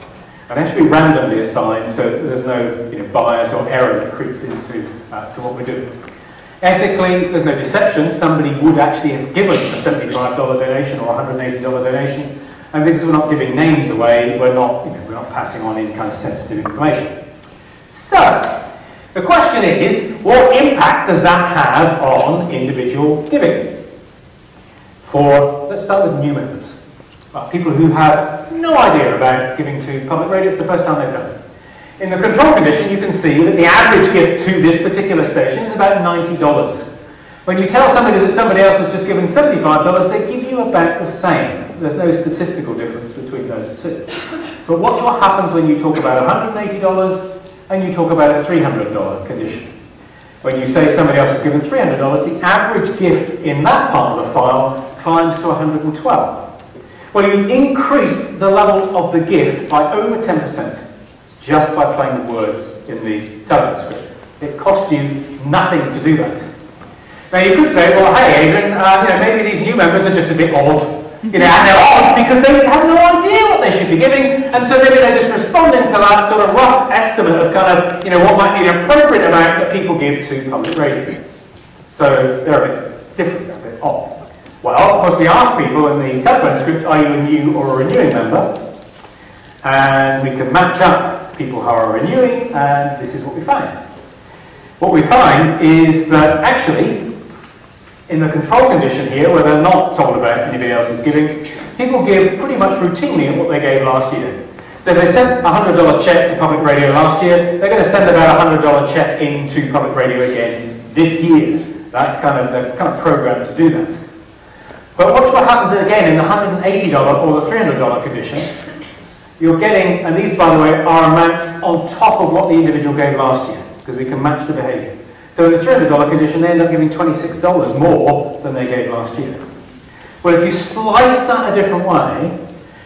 And they have to be randomly assigned so that there's no bias or error that creeps into to what we're doing. Ethically, there's no deception. Somebody would actually have given a $75 donation or a $180 donation, and because we're not giving names away, we're not passing on any kind of sensitive information. So, the question is, what impact does that have on individual giving? Let's start with new members. People who have no idea about giving to public radio, it's the first time they've done it. In the control condition, you can see that the average gift to this particular station is about $90. When you tell somebody that somebody else has just given $75, they give you about the same. There's no statistical difference between those two. But watch what happens when you talk about $180 and you talk about a $300 condition. When you say somebody else has given $300, the average gift in that part of the file climbs to $112. Well, you increase the level of the gift by over 10% just by playing the words in the telephone script. It costs you nothing to do that. Now you could say, well, hey, Adrian, maybe these new members are just a bit odd. And they're odd because they have no idea what they should be giving, and so maybe they're just responding to that sort of rough estimate of kind of, what might be the appropriate amount that people give to public radio. So they're a bit different, a bit odd. Well, of course, we ask people in the telephone script, are you a new or a renewing member? And we can match up people who are renewing, and this is what we find. What we find is that actually, in the control condition here, where they're not told about anybody else's giving, people give pretty much routinely what they gave last year. So if they sent a $100 check to public radio last year, they're going to send about a $100 check into public radio again this year. That's they're kind of programmed to do that. But watch what happens again in the $180 or the $300 condition. You're getting, and these, by the way, are amounts on top of what the individual gave last year, because we can match the behaviour. So in the $300 condition, they end up giving $26 more than they gave last year. Well, if you slice that a different way,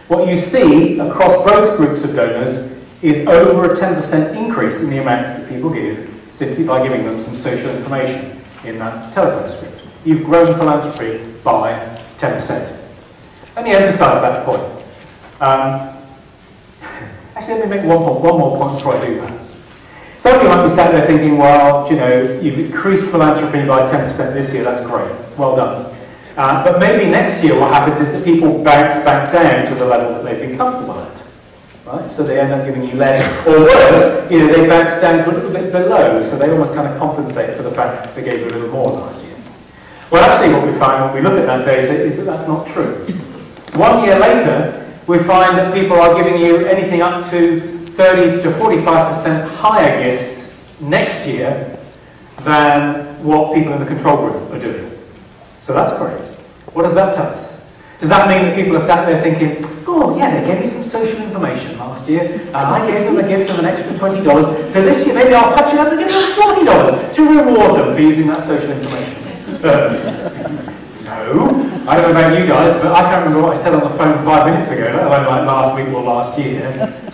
what you see across both groups of donors is over a 10% increase in the amounts that people give, simply by giving them some social information in that telephone script. You've grown philanthropy by 10%. Let me emphasise that point. Actually, let me make one more point before I do that. Some of you might be sat there thinking, well, you've increased philanthropy by 10% this year, that's great, well done. But maybe next year what happens is that people bounce back down to the level that they've been comfortable at. Right? So they end up giving you less, or worse, they bounce down to a little bit below, so they almost kind of compensate for the fact that they gave you a little more last year. Well, actually what we find when we look at that data is that that's not true. 1 year later, we find that people are giving you anything up to 30 to 45% higher gifts next year than what people in the control group are doing. So that's great. What does that tell us? Does that mean that people are sat there thinking, oh yeah, they gave me some social information last year, and I gave them a gift of an extra $20, so this year maybe I'll cut you up and give them $40 to reward them for using that social information? No. I don't know about you guys, but I can't remember what I said on the phone 5 minutes ago, let alone like last week or last year.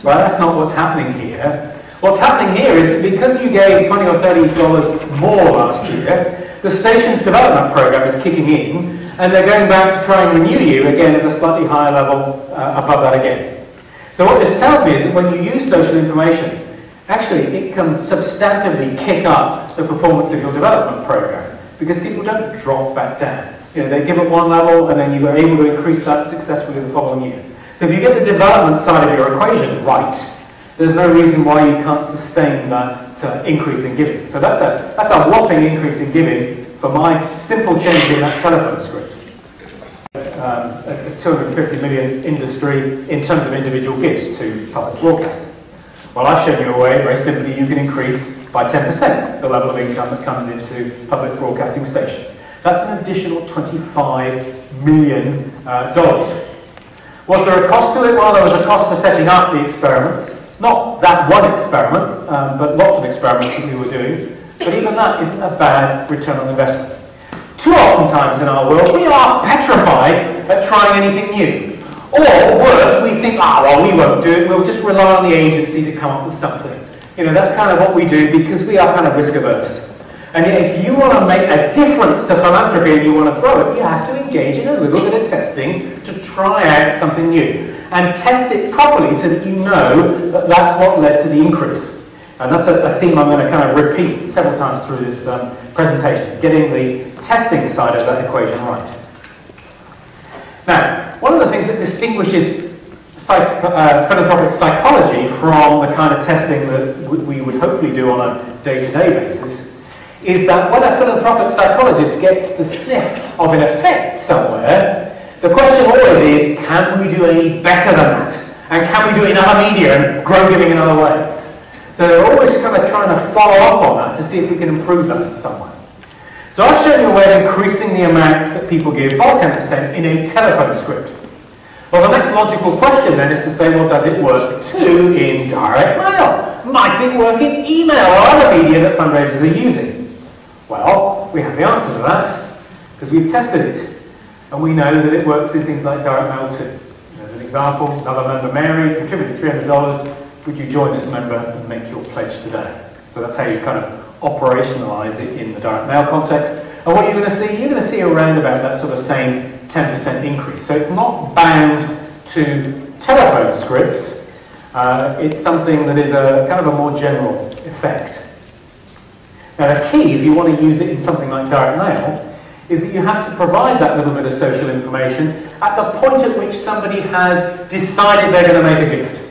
Well, that's not what's happening here. What's happening here is that because you gave $20 or $30 more last year, the station's development program is kicking in, and they're going back to try and renew you again at a slightly higher level above that again. So what this tells me is that when you use social information, actually it can substantively kick up the performance of your development program, because people don't drop back down. They give at one level, and then you are able to increase that successfully the following year. So if you get the development side of your equation right, there's no reason why you can't sustain that increase in giving. So that's a whopping increase in giving for my simple change in that telephone script. A 250 million industry in terms of individual gifts to public broadcasting. Well, I've shown you a way, very simply, you can increase by 10% the level of income that comes into public broadcasting stations. That's an additional $25 million. Was there a cost to it? Well, there was a cost for setting up the experiments. Not that one experiment, but lots of experiments that we were doing. But even that isn't a bad return on investment. Too often times in our world, we are petrified at trying anything new. Or worse, we think, well, we won't do it, we'll just rely on the agency to come up with something. That's kind of what we do because we are kind of risk averse. And if you want to make a difference to philanthropy and you want to grow it, you have to engage in a little bit of testing to try out something new. And test it properly so that you know that that's what led to the increase. And that's a theme I'm going to kind of repeat several times through this presentation, is getting the testing side of that equation right. Now, one of the things that distinguishes philanthropic psychology from the kind of testing that we would hopefully do on a day-to-day basis is that when a philanthropic psychologist gets the sniff of an effect somewhere, the question always is, can we do any better than that? And can we do it in other media and grow giving in other ways? So they're always kind of trying to follow up on that to see if we can improve that in some way. So I've shown you a way of increasing the amounts that people give by 10% in a telephone script. Well, the next logical question then is to say, well, does it work too in direct mail? Might it work in email or other media that fundraisers are using? Well, we have the answer to that because we've tested it. And we know that it works in things like direct mail too. As an example, another member, Mary, contributed $300. Would you join this member and make your pledge today? So that's how you kind of operationalize it in the direct mail context. And what you're going to see around about that sort of same 10% increase. So it's not bound to telephone scripts. It's something that is a kind of a more general effect. Now the key, if you want to use it in something like direct mail, is that you have to provide that little bit of social information at the point at which somebody has decided they're going to make a gift.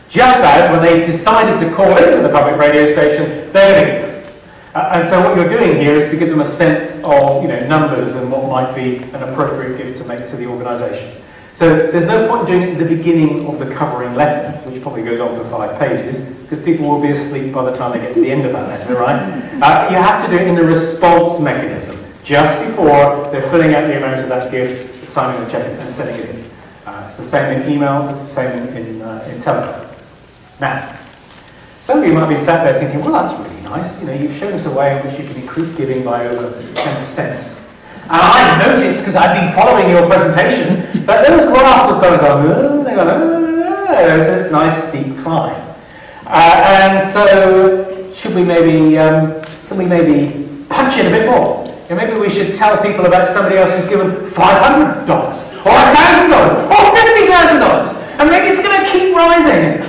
Just as when they decided to call into the public radio station, they're going to give. And so what you're doing here is to give them a sense of numbers and what might be an appropriate gift to make to the organisation. So there's no point doing it at the beginning of the covering letter, which probably goes on for 5 pages, because people will be asleep by the time they get to the end of that letter, right? You have to do it in the response mechanism. Just before they're filling out the amount of that gift, signing the check and sending it in. It's the same in email, it's the same in telephone. Now, some of you might be sat there thinking, well, that's really nice. You've shown us a way in which you can increase giving by over 10%. And I've noticed, because I've been following your presentation, that those graphs have there's this nice steep climb. And so, should we maybe, can we maybe punch in a bit more? Maybe we should tell people about somebody else who's given $500 or $1,000 or $50,000, and maybe it's going to keep rising.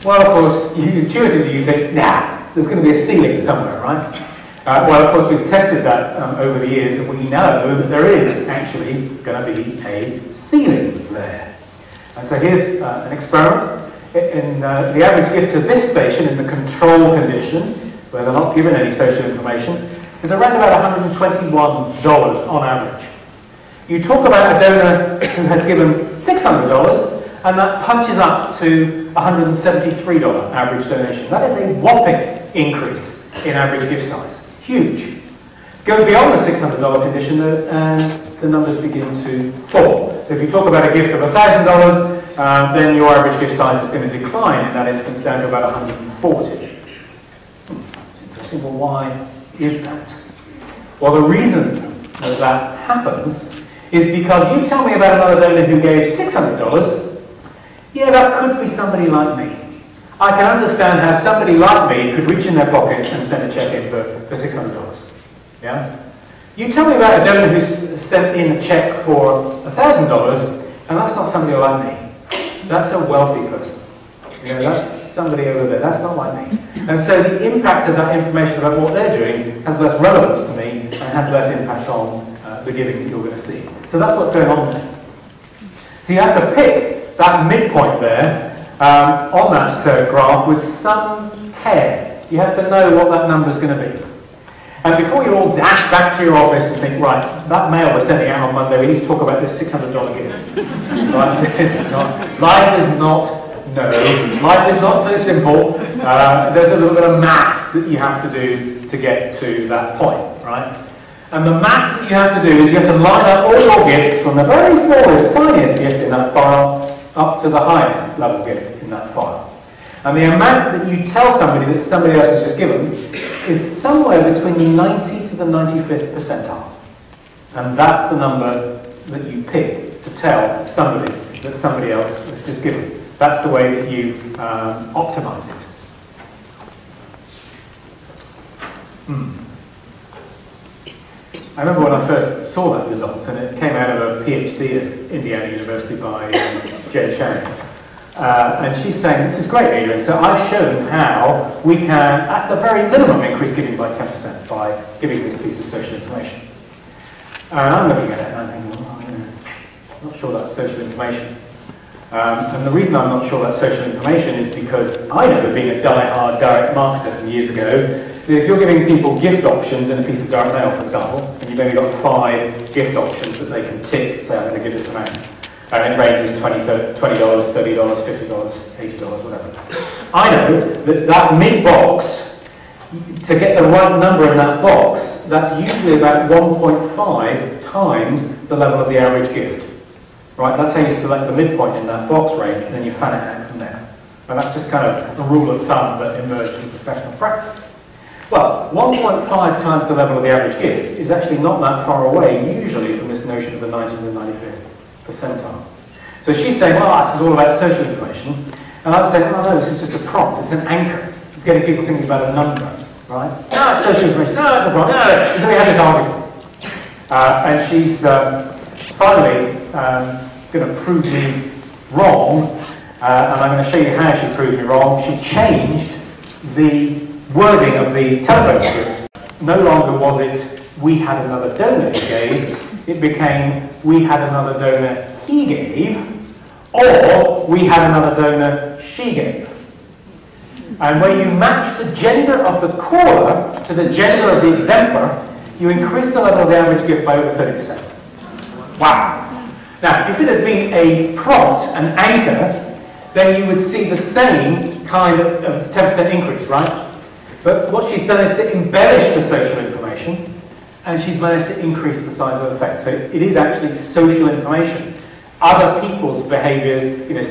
Well, of course, intuitively you think, nah, there's going to be a ceiling somewhere, right? Well, of course, we've tested that over the years, and we know that there is actually going to be a ceiling there. And so here's an experiment. In the average gift to this station in the control condition, where they're not given any social information, is around about $121 on average. You talk about a donor who has given $600, and that punches up to $173 average donation. That is a whopping increase in average gift size. Huge. Go beyond the $600 condition, and the numbers begin to fall. So if you talk about a gift of $1,000, then your average gift size is going to decline in that instance down to about $140. It's interesting. Well, why is that? Well, the reason that happens is because you tell me about another donor who gave $600, yeah, that could be somebody like me. I can understand how somebody like me could reach in their pocket and send a check in for $600. Yeah? You tell me about a donor who's sent in a check for $1,000, and that's not somebody like me. That's a wealthy person. That's somebody over there. That's not like me. And so the impact of that information about what they're doing has less relevance to me and has less impact on the giving that you're going to see. So that's what's going on there. So you have to pick that midpoint there on that graph with some care. You have to know what that number is going to be. And before you all dash back to your office and think, right, that mail we're sending out on Monday, we need to talk about this $600 gift. Right? Life is not so simple. There's a little bit of maths that you have to do to get to that point, right? And the maths that you have to do is you have to line up all your gifts from the very smallest, tiniest gift in that file up to the highest level gift in that file. And the amount that you tell somebody that somebody else has just given is somewhere between the 90 to the 95th percentile. And that's the number that you pick to tell somebody that somebody else has just given. That's the way that you optimize it. I remember when I first saw that result, and it came out of a PhD at Indiana University by Jen Chang. And she's saying, this is great, Adrian, so I've shown how we can, at the very minimum, increase giving by 10% by giving this piece of social information. And I'm looking at it and I'm thinking, well, I'm not sure that's social information. And the reason I'm not sure that's social information is because I know, being a die-hard direct marketer from years ago, that if you're giving people gift options in a piece of direct mail, for example, and you've only got 5 gift options that they can tick, say I'm going to give this amount, and it ranges $20, $30, $50, $80, whatever. I know that that mid-box, to get the right number in that box, that's usually about 1.5 times the level of the average gift. Right, that's how you select the midpoint in that box range, and then you fan it out from there. And that's just kind of a rule of thumb that emerged from professional practice. Well, 1.5 times the level of the average gift is actually not that far away, usually, from this notion of the 90th and 95th percentile. So she's saying, well, this is all about social information. And I'm saying, oh no, this is just a prompt, it's an anchor. It's getting people thinking about a number, right? No, it's social information, no, it's a prompt, no. So we had this argument. And she's finally going to prove me wrong, and I'm going to show you how she proved me wrong. She changed the wording of the telephone script. No longer was it, we had another donor he gave, it became, we had another donor he gave, or we had another donor she gave. And when you match the gender of the caller to the gender of the exemplar, you increase the level of the average gift by over 30%. Wow. Now, if it had been a prompt, an anchor, then you would see the same kind of 10% increase, right? But what she's done is to embellish the social information, and she's managed to increase the size of the effect. So it is actually social information, other people's behaviours,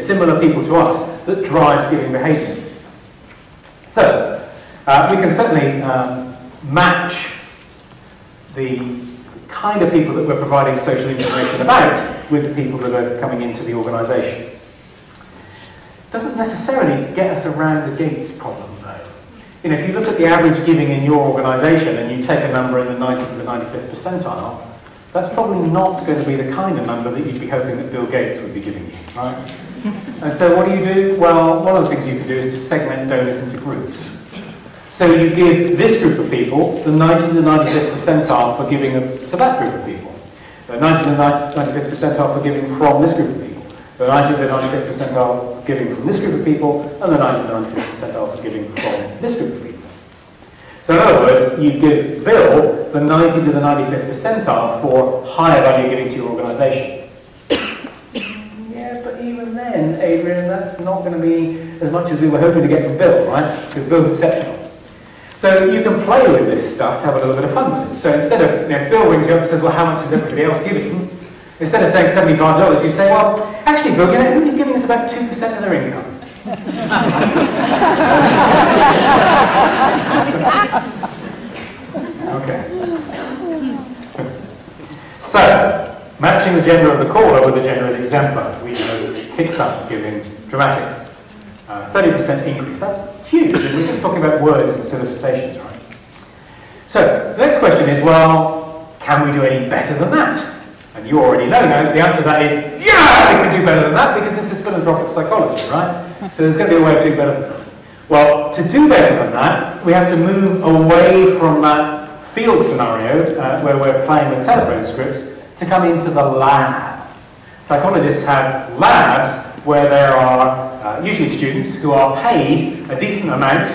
similar people to us, that drives giving behaviour. So we can certainly match the kind of people that we're providing social information about with the people that are coming into the organisation. Doesn't necessarily get us around the gates problem, though. If you look at the average giving in your organisation and you take a number in the 90th to the 95th percentile, that's probably not going to be the kind of number that you'd be hoping that Bill Gates would be giving you, right? And so what do? Well, one of the things you can do is to segment donors into groups. So you give this group of people the 90th to 95th percentile for giving to that group of people, the 90th to 95th percentile for giving from this group of people, the 90th to 95th percentile for giving from this group of people, and the 90th to 95th percentile for giving from this group of people. So in other words, you give Bill the 90th to the 95th percentile for higher value giving to your organisation. Yeah, but even then, Adrian, that's not going to be as much as we were hoping to get from Bill, right? Because Bill's exceptional. So you can play with this stuff to have a little bit of fun with it. So instead of, if Bill rings you up and says, well, how much is everybody else giving? Instead of saying $75, you say, well, actually, Bill, everybody's giving us about 2% of their income. Okay. So, matching the gender of the caller with the gender of the exemplar, we know that kicks up giving dramatic 30% increase. That's huge, and we're just talking about words and solicitations, right? So, the next question is, well, can we do any better than that? And you already know now, the answer to that is, yeah, we can do better than that, because this is philanthropic psychology, right? So there's going to be a way of doing better than that. Well, to do better than that, we have to move away from that field scenario, where we're playing with telephone scripts, to come into the lab. Psychologists have labs where there are usually students who are paid a decent amount,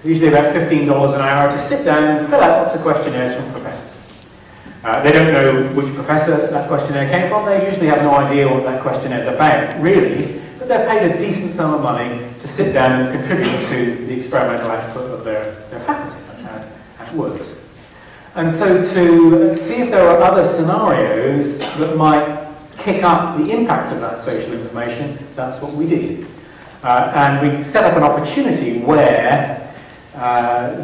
usually about $15 an hour, to sit down and fill out lots of questionnaires from professors. They don't know which professor that questionnaire came from. They usually have no idea what that questionnaire is about, really, but they're paid a decent sum of money to sit down and contribute to the experimental output of their faculty. That's how it works. And so to see if there are other scenarios that might kick up the impact of that social information, that's what we did. And we set up an opportunity where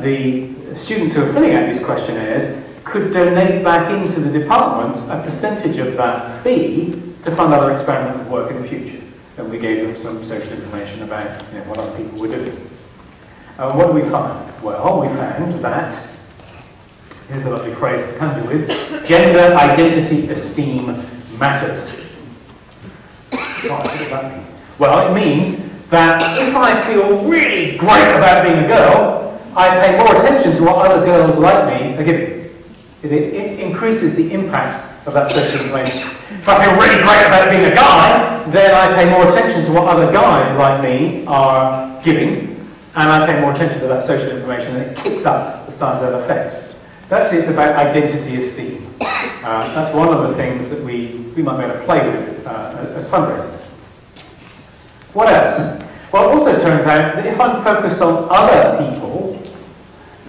the students who are filling out these questionnaires could donate back into the department a percentage of that fee to fund other experimental work in the future. And we gave them some social information about what other people were doing. What did we find? Well, we found that Here's a lovely phrase to conjure with. Gender identity esteem matters. What does that mean? Well, it means that if I feel really great about being a girl, I pay more attention to what other girls like me are giving. It increases the impact of that social information. If I feel really great about being a guy, then I pay more attention to what other guys like me are giving, and I pay more attention to that social information, and it kicks up the size of that effect. So actually it's about identity esteem. That's one of the things that we might be able to play with as fundraisers. What else? Well, it also turns out that if I'm focused on other people,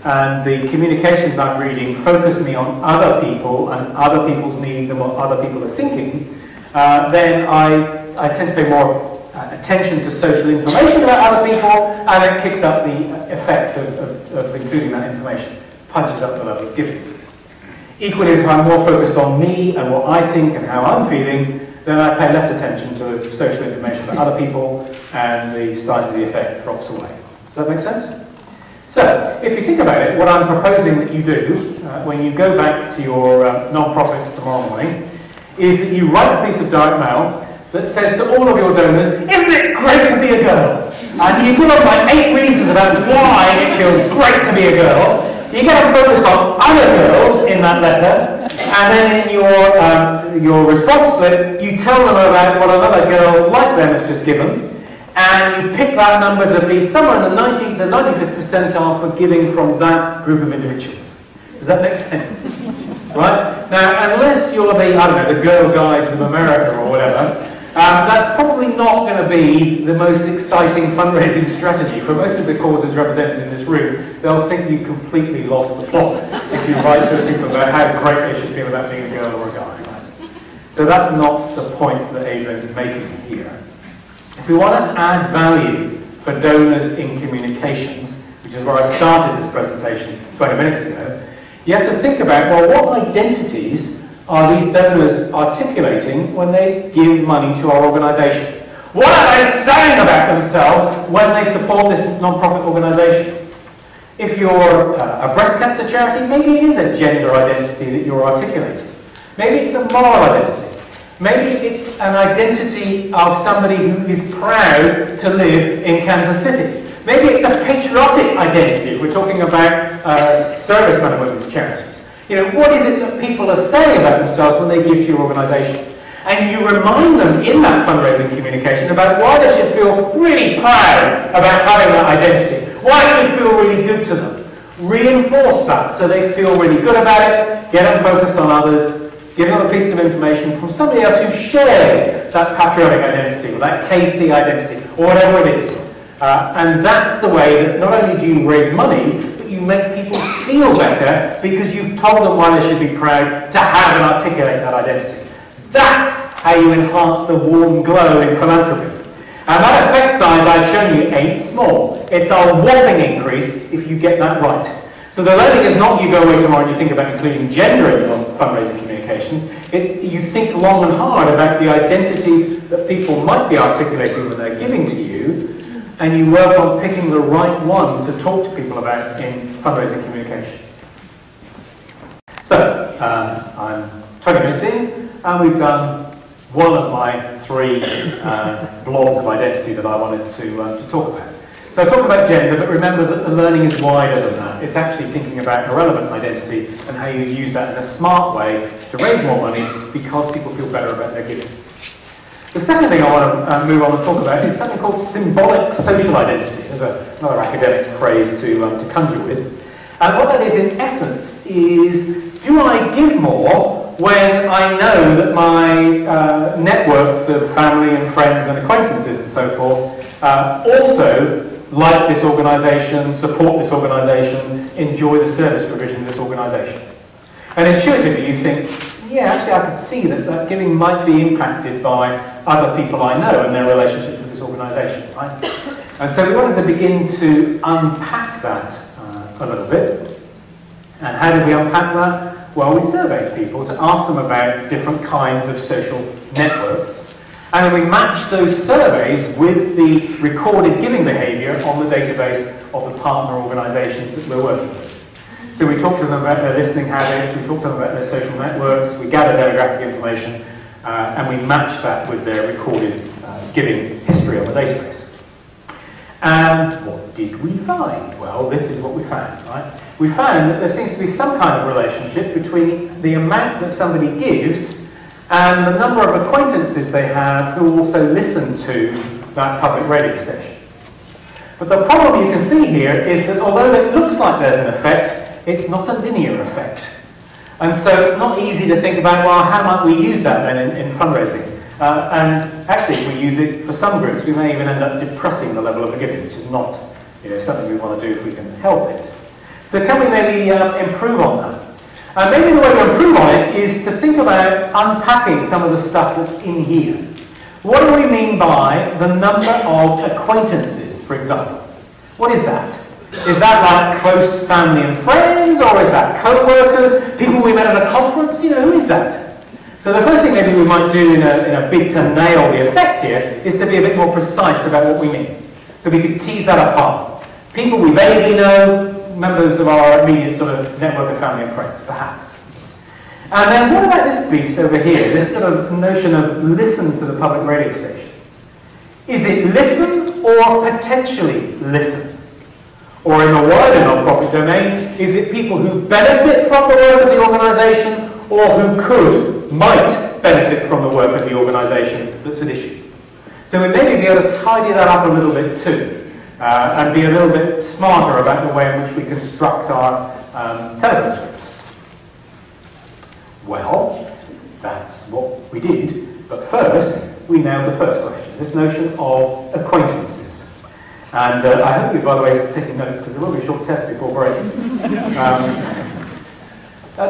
and the communications I'm reading focus me on other people and other people's needs and what other people are thinking, then I tend to pay more attention to social information about other people, and it kicks up the effect of including that information, punches up the level of giving. Equally, if I'm more focused on me and what I think and how I'm feeling, then I pay less attention to social information about other people, and the size of the effect drops away. Does that make sense? So, if you think about it, what I'm proposing that you do, when you go back to your non-profits tomorrow morning, is that you write a piece of direct mail that says to all of your donors, isn't it great to be a girl? And you give them like 8 reasons about why it feels great to be a girl. You get them focused on other girls in that letter, and then in your response slip, you tell them about what another girl like them has just given, and you pick that number to be somewhere in the 95th percentile for giving from that group of individuals. Does that make sense? Right? Now, unless you're the Girl Guides of America or whatever, that's probably not going to be the most exciting fundraising strategy. For most of the causes represented in this room, they'll think you completely lost the plot if you write to people about how great they should feel about being a girl or a guy. Right? So that's not the point that Adrian's making here. If we want to add value for donors in communications, which is where I started this presentation 20 minutes ago, you have to think about, well, what identities are these donors articulating when they give money to our organisation? What are they saying about themselves when they support this non-profit organisation? If you're a breast cancer charity, maybe it is a gender identity that you're articulating. Maybe it's a moral identity. Maybe it's an identity of somebody who is proud to live in Kansas City. Maybe it's a patriotic identity if we're talking about servicemen and women's charities. You know, what is it that people are saying about themselves when they give to your organisation? And you remind them in that fundraising communication about why they should feel really proud about having that identity. Why it should feel really good to them. Reinforce that so they feel really good about it, get them focused on others, give them a piece of information from somebody else who shares that patriotic identity, or that KC identity, or whatever it is. And that's the way that not only do you raise money, but you make people feel better because you've told them why they should be proud to have and articulate that identity. That's how you enhance the warm glow in philanthropy. And that effect size I've shown you ain't small. It's a whopping increase if you get that right. So the learning is not you go away tomorrow and you think about including gender in your fundraising communications. It's you think long and hard about the identities that people might be articulating when they're giving to you, and you work on picking the right one to talk to people about in fundraising communication. So, I'm 20 minutes in, and we've done one of my 3 blobs of identity that I wanted to talk about. So I talked about gender, but remember that the learning is wider than that. It's actually thinking about a relevant identity and how you use that in a smart way to raise more money because people feel better about their giving. The second thing I want to move on and talk about is something called symbolic social identity. There's another academic phrase to conjure with. And what that is in essence is, do I give more when I know that my networks of family and friends and acquaintances and so forth also like this organisation, support this organisation, enjoy the service provision of this organisation? And intuitively you think, yeah, actually I could see that giving might be impacted by other people I know and their relationships with this organisation, right? And so we wanted to begin to unpack that a little bit. And how did we unpack that? Well, we surveyed people to ask them about different kinds of social networks. And we matched those surveys with the recorded giving behaviour on the database of the partner organisations that we're working with. So we talk to them about their listening habits, we talk to them about their social networks, we gather demographic information, and we match that with their recorded giving history on the database. And what did we find? Well, this is what we found, right? We found that there seems to be some kind of relationship between the amount that somebody gives and the number of acquaintances they have who also listen to that public radio station. But the problem you can see here is that although it looks like there's an effect, it's not a linear effect. And so it's not easy to think about, well, how might we use that then in fundraising? And actually, if we use it for some groups, we may even end up depressing the level of the giving, which is not something we want to do if we can help it. So can we maybe improve on that? Maybe the way to improve on it is to think about unpacking some of the stuff that's in here. What do we mean by the number of acquaintances, for example? What is that? Is that like close family and friends, or is that co-workers, people we met at a conference? Who is that? So the first thing maybe we might do in a bid to nail the effect here is to be a bit more precise about what we mean. So we could tease that apart. People we vaguely know, members of our immediate sort of network of family and friends, perhaps. And then what about this piece over here, this sort of notion of listen to the public radio station? Is it listen or potentially listen? Or in the wider non-profit domain, is it people who benefit from the work of the organisation or who might benefit from the work of the organisation that's at issue? So we may be able to tidy that up a little bit too, and be a little bit smarter about the way in which we construct our telephone scripts. Well, that's what we did, but first we nailed the first question, this notion of acquaintances. And I hope you, by the way, are taking notes, because there will be a short test before break.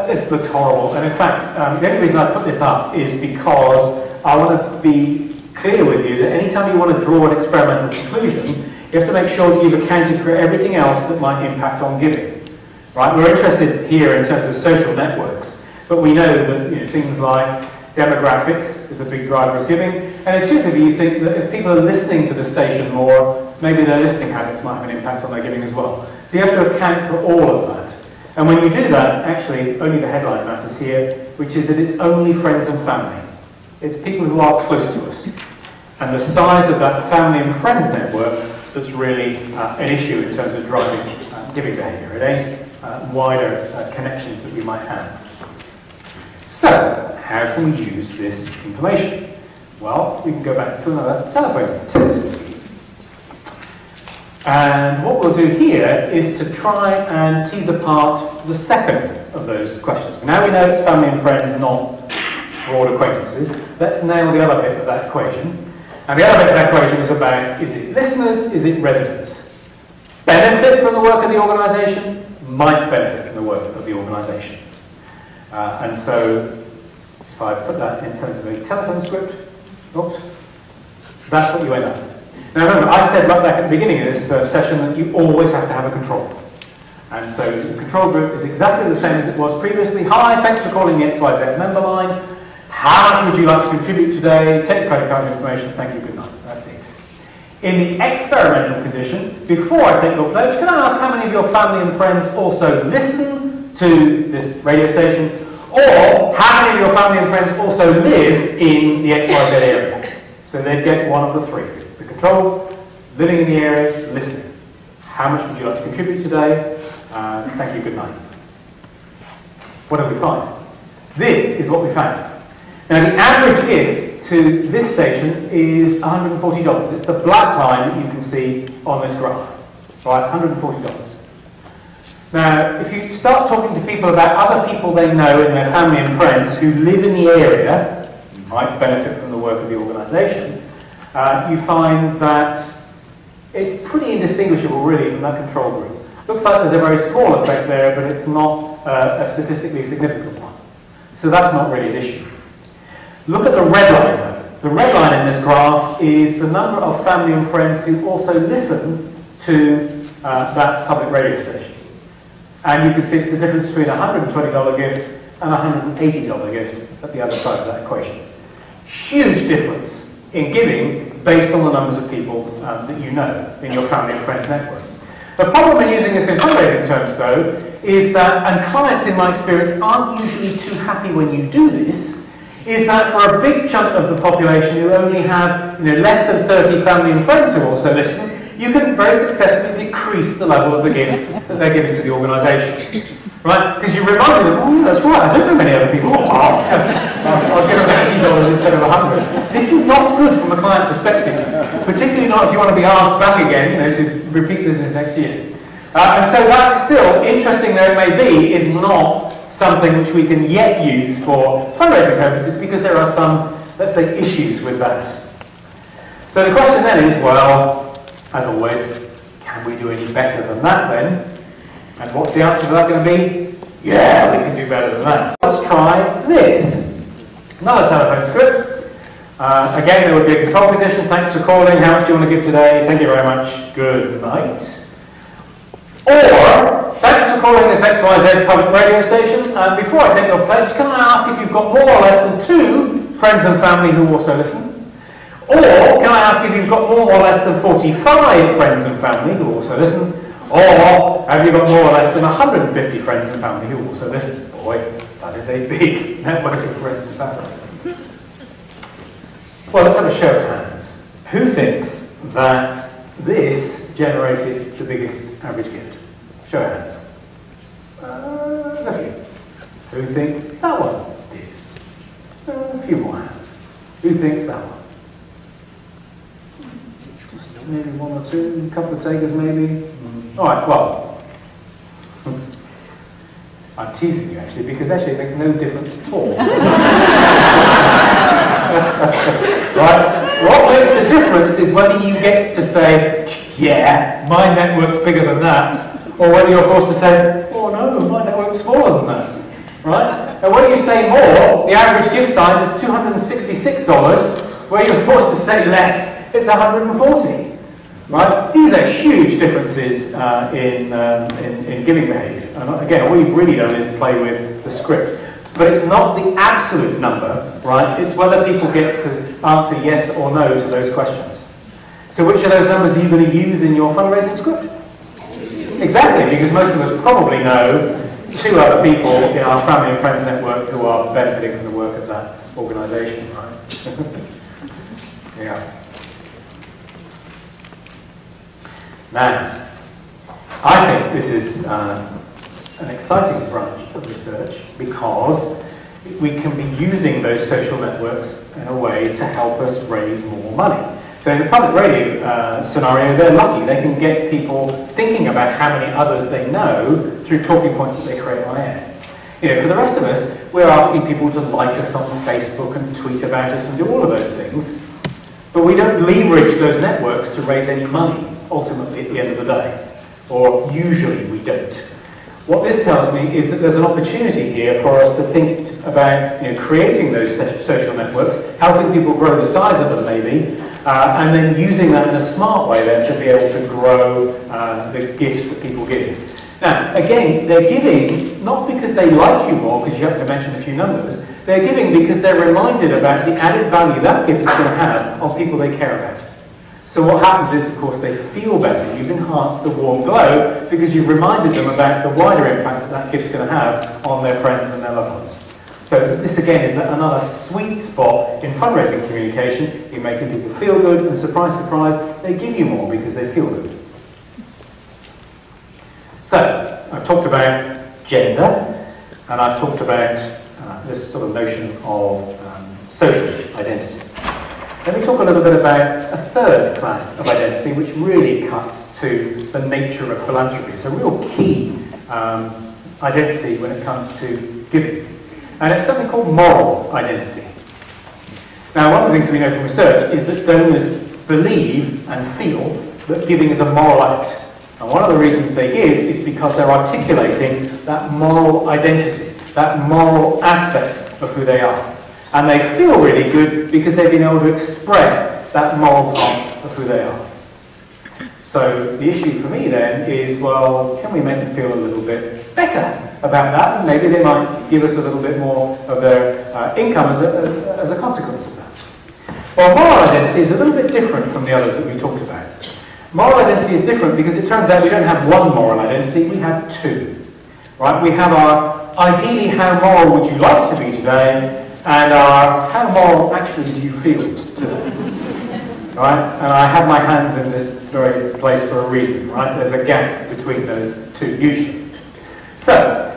This looks horrible, and in fact, the only reason I put this up is because I want to be clear with you that anytime you want to draw an experimental conclusion, you have to make sure that you've accounted for everything else that might impact on giving. Right? We're interested here in terms of social networks, but we know that things like demographics is a big driver of giving, and intuitively you think that if people are listening to the station more, maybe their listening habits might have an impact on their giving as well. So you have to account for all of that. And when you do that, actually, only the headline matters here, which is that it's only friends and family. It's people who are close to us. And the size of that family and friends network that's really an issue in terms of driving giving behaviour. It ain't wider connections that we might have. So, how can we use this information? Well, we can go back to another telephone test. And what we'll do here is to try and tease apart the second of those questions. Now we know it's family and friends, not broad acquaintances. Let's nail the other bit of that equation. And the other bit of that equation is about, is it listeners, is it residents? Benefit from the work of the organisation, might benefit from the work of the organisation. And so, if I put that in terms of a telephone script, oops, that's what you end up with. Now remember, I said right back at the beginning of this session that you always have to have a control. And so the control group is exactly the same as it was previously. Hi, thanks for calling the XYZ member line. How much would you like to contribute today? Take the credit card information. Thank you, good night. That's it. In the experimental condition, before I take your pledge, can I ask how many of your family and friends also listen to this radio station? Or how many of your family and friends also live in the XYZ area? So they'd get one of the three. The control, living in the area, listening. How much would you like to contribute today? Thank you, good night. What did we find? This is what we found. Now the average gift to this station is $140. It's the black line that you can see on this graph. Right, $140. Now, if you start talking to people about other people they know in their family and friends who live in the area, might benefit from the work of the organisation, you find that it's pretty indistinguishable really from that control group. Looks like there's a very small effect there, but it's not a statistically significant one. So that's not really an issue. Look at the red line though. The red line in this graph is the number of family and friends who also listen to that public radio station. And you can see it's the difference between a $120 gift and a $180 gift at the other side of that equation. Huge difference in giving based on the numbers of people that you know in your family and friends network. The problem in using this in fundraising terms, though, is that, and clients in my experience aren't usually too happy when you do this, is that for a big chunk of the population who only have less than 30 family and friends who also listen, you can very successfully decrease the level of the gift that they're giving to the organisation. Right? Because you remind them, oh, yeah, that's right, I don't know many other people. I'll give them $80 instead of $100. This is not good from a client perspective, particularly not if you want to be asked back again to repeat business next year. And so that still, interesting though it may be, is not something which we can yet use for fundraising purposes because there are some, let's say, issues with that. So the question then is, well, as always, can we do any better than that then? And what's the answer to that going to be? Yeah, we can do better than that. Let's try this. Another telephone script. Again, there would be a control condition. Thanks for calling. How much do you want to give today? Thank you very much. Good night. Or, thanks for calling this XYZ public radio station. Before I take your pledge, can I ask if you've got more or less than 2 friends and family who also listen? Or, can I ask if you've got more or less than 45 friends and family who also listen? Or, have you got more or less than 150 friends and family who also listen? Boy, that is a big network of friends and family. Well, let's have a show of hands. Who thinks that this generated the biggest average gift? Show of hands. There's a few. Who thinks that one did? A few more hands. Who thinks that one? Just maybe 1 or 2, a couple of takers maybe. Alright, well, I'm teasing you actually, because actually it makes no difference at all. Right? What makes the difference is whether you get to say, yeah, my network's bigger than that, or whether you're forced to say, oh no, my network's smaller than that. Right? And when you say more, the average gift size is $266, where you're forced to say less, it's $140. Right? These are huge differences in giving behaviour. And again, all you've really done is play with the script. But it's not the absolute number, right? It's whether people get to answer yes or no to those questions. So which of those numbers are you going to use in your fundraising script? Exactly, because most of us probably know 2 other people in our family and friends network who are benefiting from the work of that organisation, right? Yeah. Now, I think this is an exciting branch of research because we can be using those social networks in a way to help us raise more money. So in the public radio scenario, they're lucky. They can get people thinking about how many others they know through talking points that they create on air. For the rest of us, we're asking people to like us on Facebook and tweet about us and do all of those things. But we don't leverage those networks to raise any money, ultimately, at the end of the day. Or usually we don't. What this tells me is that there's an opportunity here for us to think about creating those social networks, helping people grow the size of them maybe, and then using that in a smart way then to be able to grow the gifts that people give. Now, again, they're giving not because they like you more, because you have to mention a few numbers, they're giving because they're reminded about the added value that gift is going to have on people they care about. So what happens is, of course, they feel better. You've enhanced the warm glow because you've reminded them about the wider impact that that gift's going to have on their friends and their loved ones. So this, again, is another sweet spot in fundraising communication in making people feel good, and surprise, surprise, they give you more because they feel good. So, I've talked about gender, and I've talked about this sort of notion of social identity. Let me talk a little bit about a third class of identity which really cuts to the nature of philanthropy. It's a real key identity when it comes to giving. And it's something called moral identity. Now, one of the things we know from research is that donors believe and feel that giving is a moral act. And one of the reasons they give is because they're articulating that moral identity, that moral aspect of who they are. And they feel really good because they've been able to express that moral part of who they are. So the issue for me then is, well, can we make them feel a little bit better about that? And maybe they might give us a little bit more of their income as a consequence of that. Well, moral identity is a little bit different from the others that we talked about. Moral identity is different because it turns out we don't have one moral identity, we have two. Right? We have our ideally how moral would you like to be today, and our how moral actually do you feel today. Right? And I have my hands in this very place for a reason. Right? There's a gap between those two usually. So,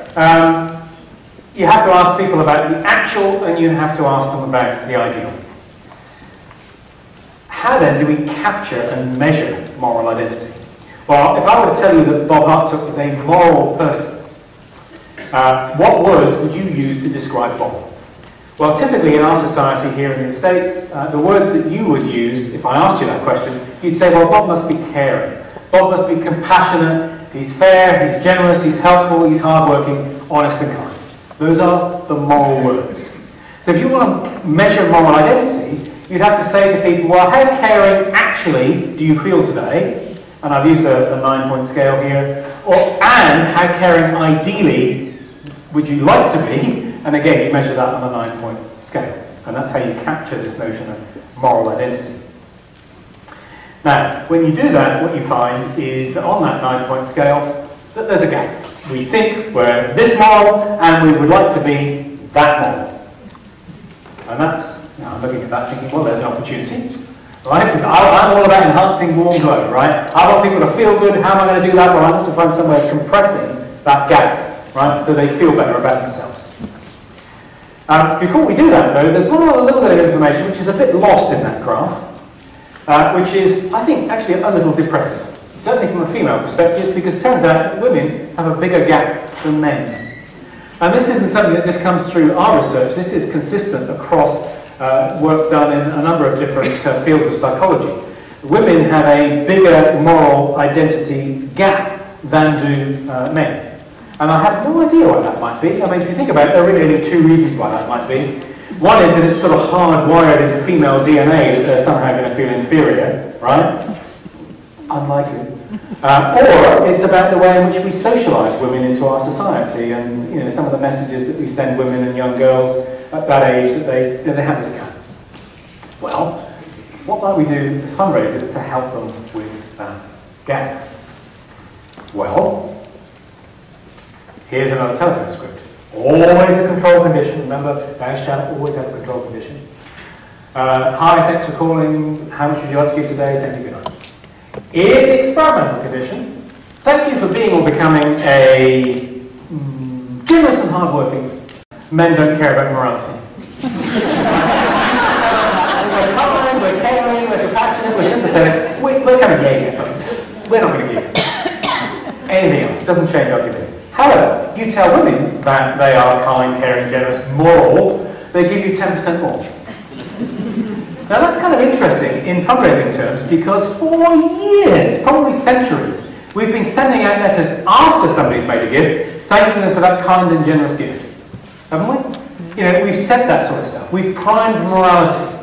you have to ask people about the actual and you have to ask them about the ideal. How then do we capture and measure moral identity? Well, if I were to tell you that Bob Hartsook is a moral person, what words would you use to describe Bob? Well, typically in our society here in the States, the words that you would use, if I asked you that question, you'd say, well, Bob must be caring. Bob must be compassionate, he's fair, he's generous, he's helpful, he's hardworking, honest and kind. Those are the moral words. So if you want to measure moral identity, you'd have to say to people, well, how caring actually do you feel today? And I've used a 9-point scale here. And how caring ideally would you like to be? And again, you measure that on a 9-point scale. And that's how you capture this notion of moral identity. Now, when you do that, what you find is that on that 9-point scale, that there's a gap. We think we're this moral, and we would like to be that moral. And that's, now I'm looking at that thinking, well, there's an opportunity, right? Because I'm all about enhancing warm glow, right? I want people to feel good. How am I going to do that? Well, I want to find some way of compressing that gap, right? So they feel better about themselves. Before we do that, though, there's a little bit of information which is a bit lost in that graph, which is, I think, actually a little depressing. Certainly from a female perspective, because it turns out that women have a bigger gap than men. And this isn't something that just comes through our research. This is consistent across work done in a number of different fields of psychology. Women have a bigger moral identity gap than do men. And I have no idea why that might be. I mean, if you think about it, there are really only two reasons why that might be. One is that it's sort of hardwired into female DNA that they're somehow going to feel inferior, right? Unlikely. Or it's about the way in which we socialise women into our society, and you know, some of the messages that we send women and young girls at that age that they have this gap. Well, what might we do as fundraisers to help them with that gap? Well, here's another telephone script. Always a control condition. Remember, Barry's channel always have a control condition. Hi, thanks for calling. How much would you like to give today? Thank you, good night. In the experimental condition, thank you for being or becoming a generous and hardworking. Men don't care about morality. We're kind, we're caring, we're compassionate, we're sympathetic. We're kind of gay, but we're not going to give anything else. It doesn't change our giving. However, you tell women that they are kind, caring, generous, moral, they give you 10% more. Now that's kind of interesting in fundraising terms because for years, probably centuries, we've been sending out letters after somebody's made a gift, thanking them for that kind and generous gift. Haven't we? You know, we've said that sort of stuff. We've primed morality.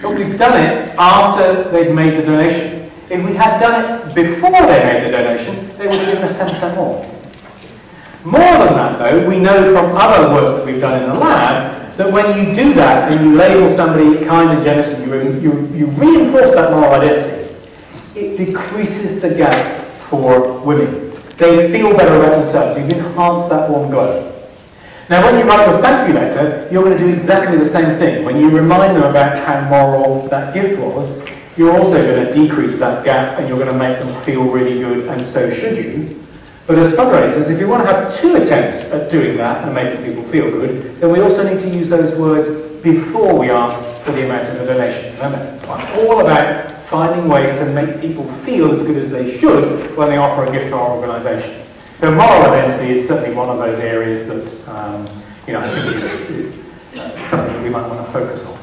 But we've done it after they've made the donation. If we had done it before they made the donation, they would have given us 10% more. More than that, though, we know from other work that we've done in the lab that when you do that and you label somebody kind and generous and you reinforce that moral identity, it decreases the gap for women. They feel better about themselves. You've enhanced that warm glow. Now, when you write a thank you letter, you're going to do exactly the same thing. When you remind them about how moral that gift was, you're also going to decrease that gap and you're going to make them feel really good, and so should you. But as fundraisers, if you want to have 2 attempts at doing that and making people feel good, then we also need to use those words before we ask for the amount of the donation. Remember, I'm all about finding ways to make people feel as good as they should when they offer a gift to our organisation. So moral identity is certainly one of those areas that I think is something that we might want to focus on.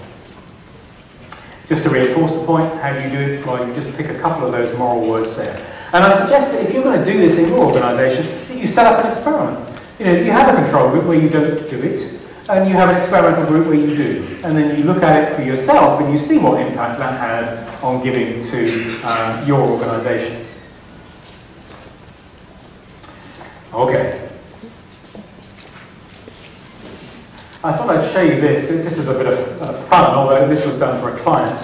Just to reinforce the point, how do you do it? Well, you just pick a couple of those moral words there. And I suggest that if you're going to do this in your organisation, that you set up an experiment. You know, you have a control group where you don't do it, and you have an experimental group where you do. And then you look at it for yourself and you see what impact that has on giving to your organisation. Okay. I thought I'd show you this. This is a bit of fun, although this was done for a client.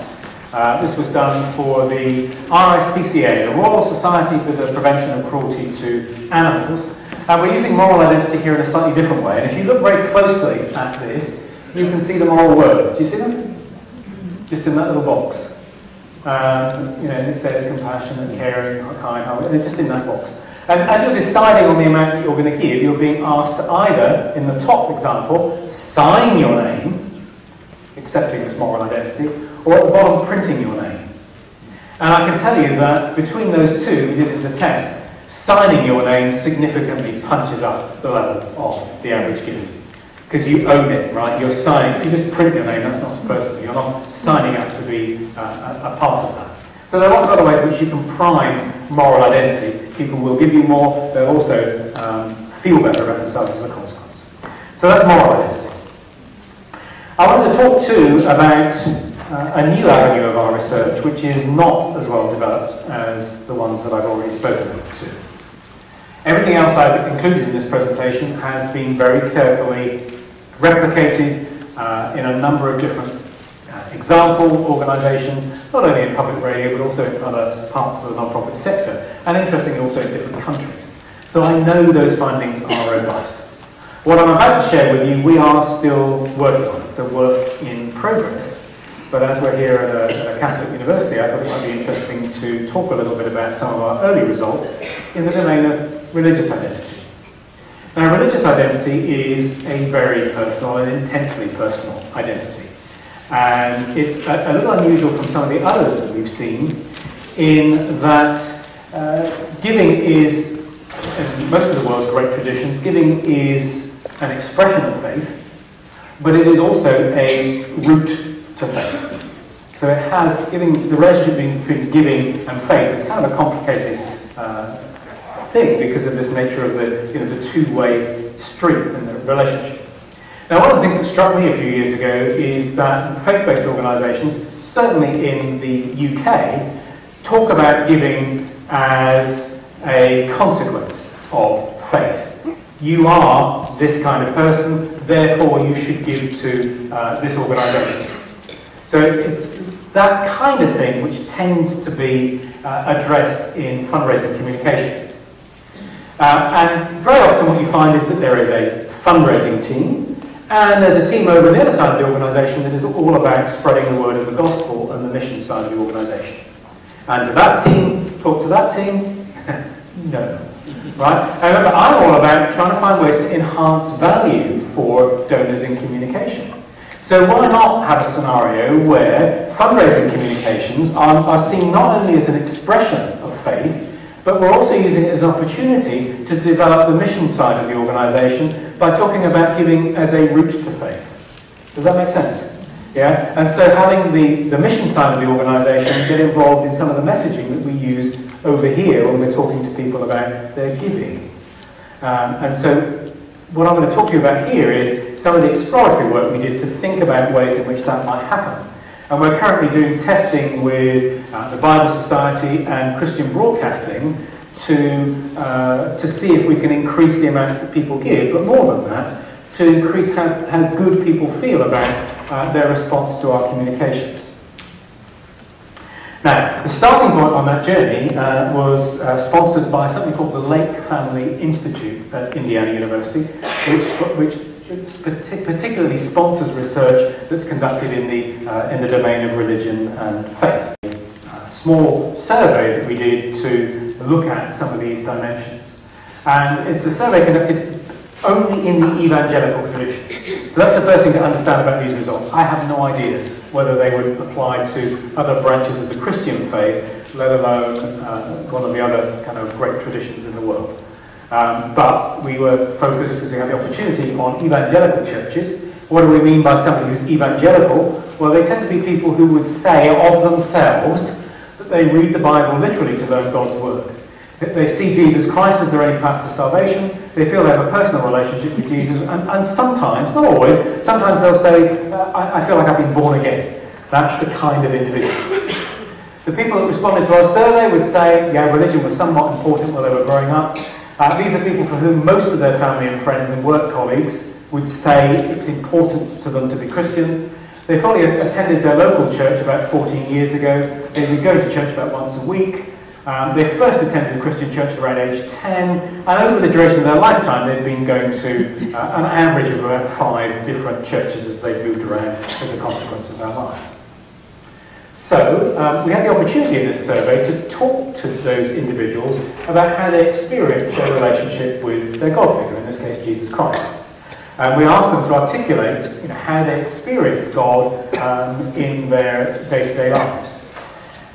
This was done for the RSPCA, the Royal Society for the Prevention of Cruelty to Animals. And we're using moral identity here in a slightly different way. And if you look very closely at this, you can see the moral words. Do you see them? Just in that little box. It says compassionate, caring, kind, they're just in that box. And as you're deciding on the amount that you're going to give, you're being asked to either, in the top example, sign your name, accepting this moral identity, or at the bottom, printing your name. And I can tell you that between those two, we did it as a test, signing your name significantly punches up the level of the average giver. Because you own it, right? You're signing. If you just print your name, that's not as personal. You're not signing up to be a part of that. So there are lots of other ways in which you can prime moral identity. People will give you more. They'll also feel better about themselves as a consequence. So that's moral identity. I wanted to talk too about a new avenue of our research, which is not as well developed as the ones that I've already spoken to. Everything else I've included in this presentation has been very carefully replicated in a number of different example organisations, not only in public radio but also in other parts of the non-profit sector, and interestingly also in different countries. So I know those findings are robust. What I'm about to share with you, we are still working on. It's a work in progress, but as we're here at a Catholic university, I thought it might be interesting to talk a little bit about some of our early results in the domain of religious identity. Now, religious identity is a very personal and intensely personal identity. And it's a little unusual from some of the others that we've seen in that giving is, in most of the world's great traditions, giving is an expression of faith, but it is also a route to faith. So it has, the relationship between giving and faith is kind of a complicated thing because of this nature of the two-way street in the relationship. Now, one of the things that struck me a few years ago is that faith-based organisations, certainly in the UK, talk about giving as a consequence of faith. You are this kind of person, therefore you should give to this organisation. So it's that kind of thing which tends to be addressed in fundraising communication. And very often what you find is that there is a fundraising team, and there's a team over on the other side of the organisation that is all about spreading the word of the gospel and the mission side of the organisation. And to that team, talk to that team, no. Right? And remember, I'm all about trying to find ways to enhance value for donors in communication. So why not have a scenario where fundraising communications are seen not only as an expression of faith, but we're also using it as an opportunity to develop the mission side of the organisation by talking about giving as a route to faith. Does that make sense? Yeah? And so having the mission side of the organisation get involved in some of the messaging that we use over here when we're talking to people about their giving. And so what I'm going to talk to you about here is some of the exploratory work we did to think about ways in which that might happen. And we're currently doing testing with the Bible Society and Christian Broadcasting to see if we can increase the amounts that people give, but more than that, to increase how good people feel about their response to our communications. Now, the starting point on that journey was sponsored by something called the Lake Family Institute at Indiana University, which particularly sponsors research that's conducted in the domain of religion and faith. A small survey that we did to look at some of these dimensions. And it's a survey conducted only in the evangelical tradition. So that's the first thing to understand about these results. I have no idea whether they would apply to other branches of the Christian faith, let alone one of the other kind of great traditions in the world. But we were focused, because we had the opportunity, on evangelical churches. What do we mean by somebody who's evangelical? Well, they tend to be people who would say of themselves that they read the Bible literally to learn God's word. They see Jesus Christ as their only path to salvation. They feel they have a personal relationship with Jesus, and sometimes, not always, sometimes they'll say, I feel like I've been born again. That's the kind of individual. The people that responded to our survey would say, yeah, religion was somewhat important while they were growing up. These are people for whom most of their family and friends and work colleagues would say it's important to them to be Christian. They probably attended their local church about 14 years ago. They've been going to church about once a week. They first attended a Christian church around age 10, and over the duration of their lifetime they've been going to an average of about 5 different churches as they've moved around as a consequence of their life. So we had the opportunity in this survey to talk to those individuals about how they experience their relationship with their God figure, in this case Jesus Christ. And we asked them to articulate how they experience God in their day-to-day lives.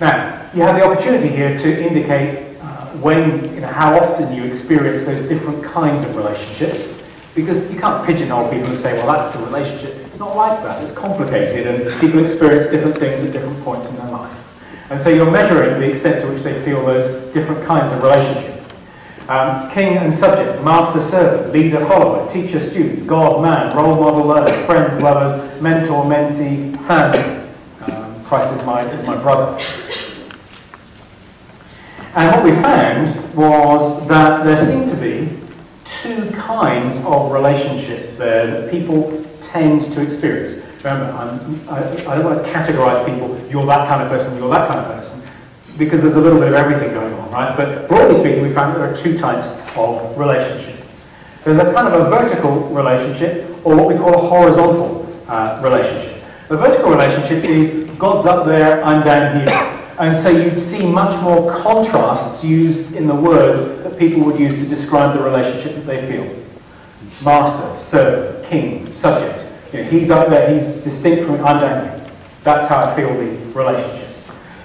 Now, you have the opportunity here to indicate how often you experience those different kinds of relationships, because you can't pigeonhole people and say, well, that's the relationship. It's not like that. It's complicated, and people experience different things at different points in their life. And so you're measuring the extent to which they feel those different kinds of relationship. King and subject, master servant, leader follower, teacher student, God man, role model learner, friends lovers, mentor mentee, family. Christ is my brother. And what we found was that there seemed to be 2 kinds of relationship there that people tend to experience. Remember, I don't want to categorize people, you're that kind of person, you're that kind of person, because there's a little bit of everything going on, right? But broadly speaking, we found that there are 2 types of relationship. There's a kind of a vertical relationship, or what we call a horizontal relationship. The vertical relationship is God's up there, I'm down here. And so you'd see much more contrasts used in the words that people would use to describe the relationship that they feel. Master, servant, king, subject. He's up there, he's distinct from I'm down here. That's how I feel the relationship.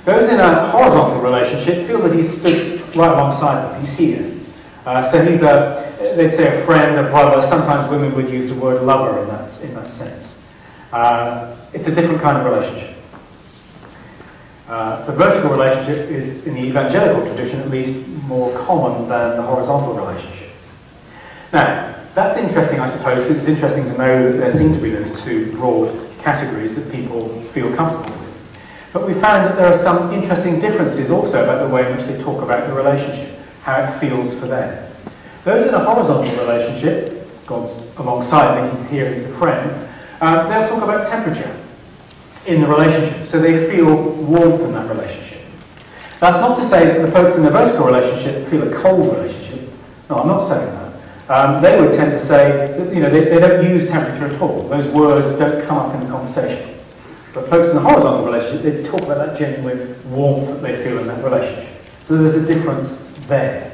Those in a horizontal relationship feel that he's stood right alongside them, he's here. So he's they'd say a friend, a brother. Sometimes women would use the word lover in that sense. It's a different kind of relationship. The vertical relationship is, in the evangelical tradition at least, more common than the horizontal relationship. Now, that's interesting, I suppose, because it's interesting to know that there seem to be those 2 broad categories that people feel comfortable with. But we found that there are some interesting differences also about the way in which they talk about the relationship, how it feels for them. Those in a horizontal relationship, God's alongside me, he's here, he's a friend, they'll talk about temperature in the relationship, so they feel warmth in that relationship. That's not to say that the folks in the vertical relationship feel a cold relationship. No, I'm not saying that. They would tend to say that they don't use temperature at all. Those words don't come up in the conversation. But folks in the horizontal relationship, they talk about that genuine warmth that they feel in that relationship. So there's a difference there.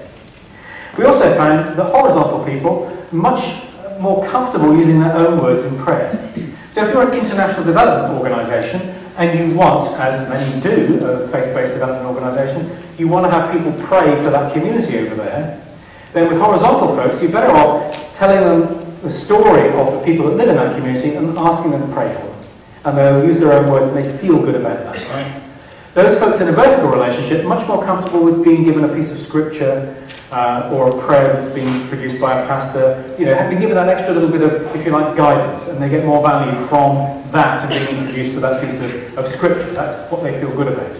We also found that horizontal people much more comfortable using their own words in prayer. So if you're an international development organisation and you want, as many do, faith-based development organisations, you want to have people pray for that community over there, then with horizontal folks, you're better off telling them the story of the people that live in that community and asking them to pray for them. And they'll use their own words and they feel good about that, right? Those folks in a vertical relationship are much more comfortable with being given a piece of scripture or a prayer that's been produced by a pastor, have been given that extra little bit of, if you like, guidance, and they get more value from that and being introduced to that piece of scripture. That's what they feel good about.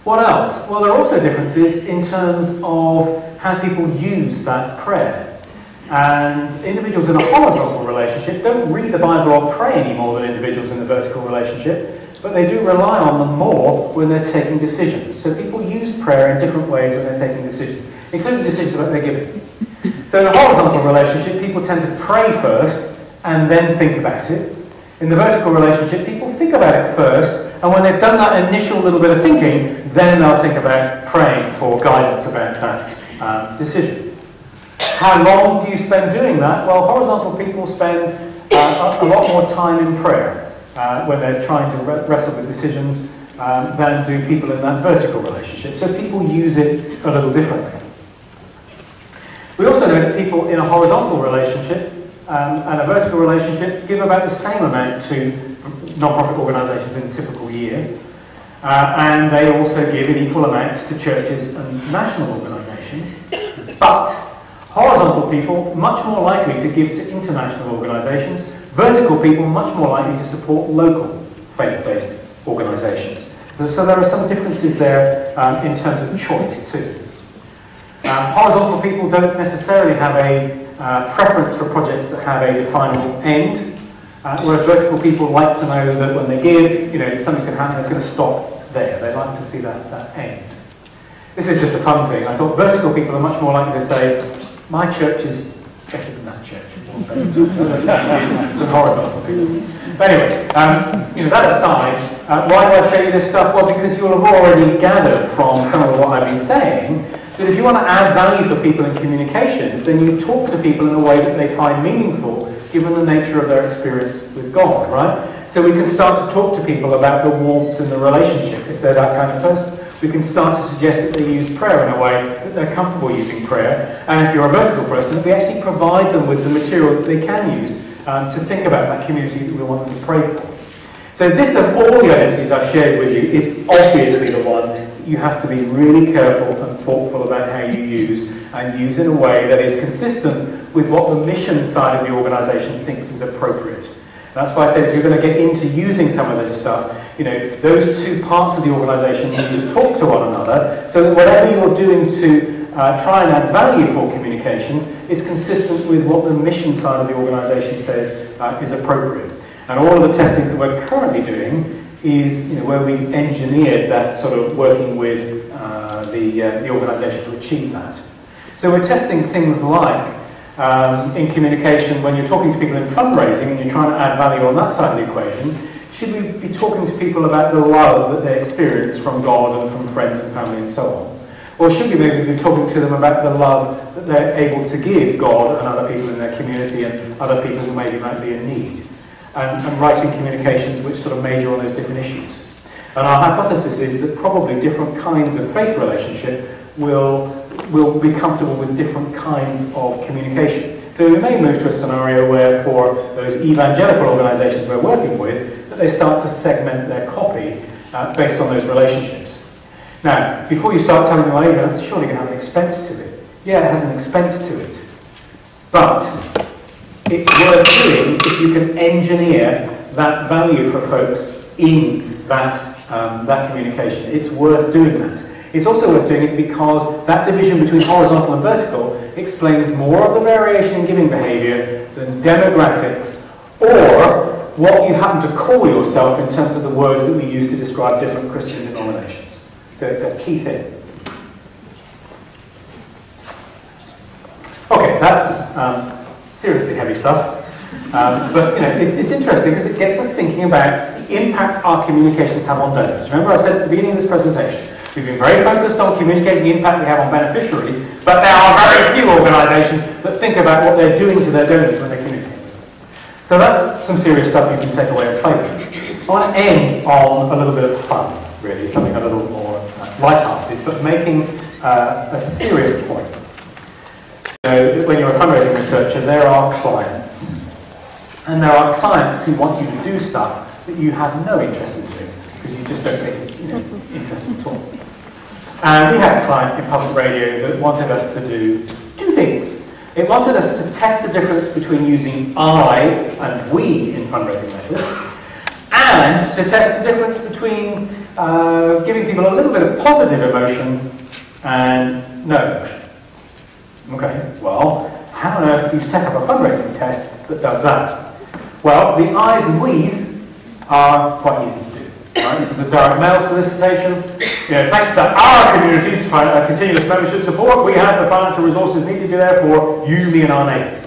What else? Well, there are also differences in terms of how people use that prayer. And individuals in a horizontal relationship don't read the Bible or pray any more than individuals in the vertical relationship, but they do rely on them more when they're taking decisions. So people use prayer in different ways when they're taking decisions, including decisions about their giving. So in a horizontal relationship, people tend to pray first and then think about it. In the vertical relationship, people think about it first, and when they've done that initial little bit of thinking, then they'll think about praying for guidance about that decision. How long do you spend doing that? Well, horizontal people spend a lot more time in prayer when they're trying to wrestle with decisions than do people in that vertical relationship. So people use it a little differently. We also know that people in a horizontal relationship and a vertical relationship give about the same amount to non-profit organisations in a typical year. And they also give in equal amounts to churches and national organisations. But horizontal people much more likely to give to international organisations. Vertical people much more likely to support local faith-based organisations. So there are some differences there in terms of choice too. Horizontal people don't necessarily have preference for projects that have a definable end, whereas vertical people like to know that when they give, something's going to happen, it's going to stop there. They like to see that end. This is just a fun thing. I thought vertical people are much more likely to say, my church is better than that church. Than horizontal people. But anyway, that aside, why do I show you this stuff? Well, because you'll have already gathered from some of what I've been saying that if you want to add value for people in communications, then you talk to people in a way that they find meaningful, given the nature of their experience with God, right? So we can start to talk to people about the warmth in the relationship, if they're that kind of person. We can start to suggest that they use prayer in a way that they're comfortable using prayer. And if you're a vertical person, that we actually provide them with the material that they can use to think about that community that we want them to pray for. So this, of all the identities I've shared with you, is obviously the one that you have to be really careful and thoughtful about how you use, and use in a way that is consistent with what the mission side of the organisation thinks is appropriate. That's why I said if you're going to get into using some of this stuff, those two parts of the organisation need to talk to one another, so that whatever you're doing to try and add value for communications is consistent with what the mission side of the organisation says is appropriate. And all of the testing that we're currently doing is where we've engineered that sort of working with the organisation to achieve that. So we're testing things like in communication, when you're talking to people in fundraising and you're trying to add value on that side of the equation, should we be talking to people about the love that they experience from God and from friends and family and so on? Or should we maybe be talking to them about the love that they're able to give God and other people in their community and other people who maybe might be in need? And writing communications which sort of major on those different issues. And our hypothesis is that probably different kinds of faith relationship will be comfortable with different kinds of communication. So we may move to a scenario where for those evangelical organisations we're working with, that they start to segment their copy based on those relationships. Now, before you start telling them, well, that's surely going to have an expense to it. Yeah, it has an expense to it. But it's worth doing if you can engineer that value for folks in that communication. It's worth doing that. It's also worth doing it because that division between horizontal and vertical explains more of the variation in giving behaviour than demographics or what you happen to call yourself in terms of the words that we use to describe different Christian denominations. So it's a key thing. Okay, that's seriously heavy stuff. But it's interesting because it gets us thinking about the impact our communications have on donors. Remember I said at the beginning of this presentation, we've been very focused on communicating the impact we have on beneficiaries, but there are very few organisations that think about what they're doing to their donors when they communicate with them. So that's some serious stuff you can take away and play with. I want to end on a little bit of fun, really, something a little more light-hearted, but making a serious point. When you're a fundraising researcher, there are clients. And there are clients who want you to do stuff that you have no interest in doing, because you just don't think it's interesting at all. And we had a client in public radio that wanted us to do two things. It wanted us to test the difference between using I and we in fundraising letters, and to test the difference between giving people a little bit of positive emotion and no emotion. Okay, well, how on earth do you set up a fundraising test that does that? Well, the I's and we's are quite easy to do. Right? This is a direct mail solicitation. Thanks to our community's continuous membership support, we have the financial resources needed to be there for you, me, and our neighbours.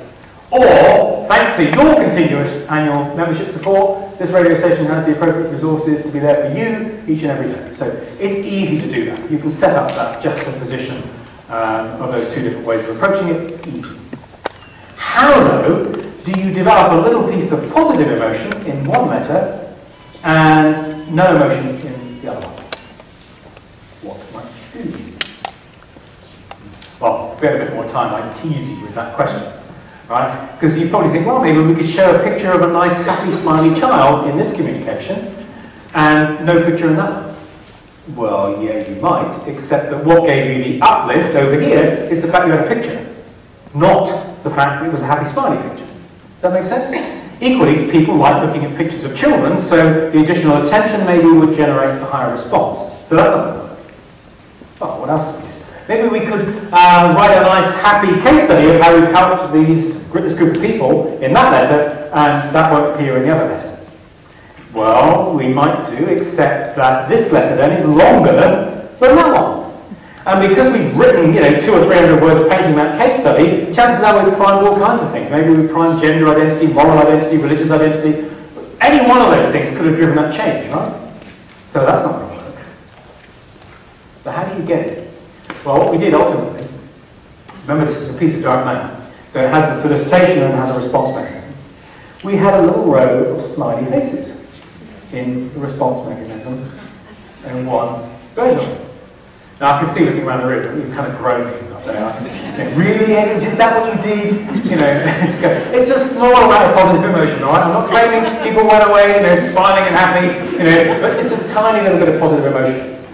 Or, thanks to your continuous annual membership support, this radio station has the appropriate resources to be there for you each and every day. So it's easy to do that. You can set up that juxtaposition of those two different ways of approaching it. It's easy. How, though, do you develop a little piece of positive emotion in one letter and no emotion in the other one? What might you do? Well, if we had a bit more time, I'd tease you with that question, right? Because you probably think, well, maybe we could show a picture of a nice, happy, smiley child in this communication and no picture in that one. Well, yeah, you might, except that what gave you the uplift over here is the fact you had a picture, not the fact that it was a happy, smiley picture. Does that make sense? Equally, people like looking at pictures of children, so the additional attention maybe would generate a higher response. So that's not good. Well, what else can we do? Maybe we could write a nice, happy case study of how we've helped this group of people in that letter, and that won't appear in the other letter. Well, we might do, except that this letter then is longer than that one. And because we've written, 200 or 300 words painting that case study, chances are we've primed all kinds of things. Maybe we've primed gender identity, moral identity, religious identity. Any one of those things could have driven that change, right? So that's not going to work. So how do you get it? Well, what we did ultimately, remember this is a piece of direct mail, so it has the solicitation and it has a response mechanism. We had a little row of smiley faces in the response mechanism in one version of it. Now I can see looking around the room, you're kind of groaning up there. Really, Adrian, is that what you did? It's a small amount of positive emotion, all right? I'm not claiming people went away, smiling and happy, but it's a tiny little bit of positive emotion.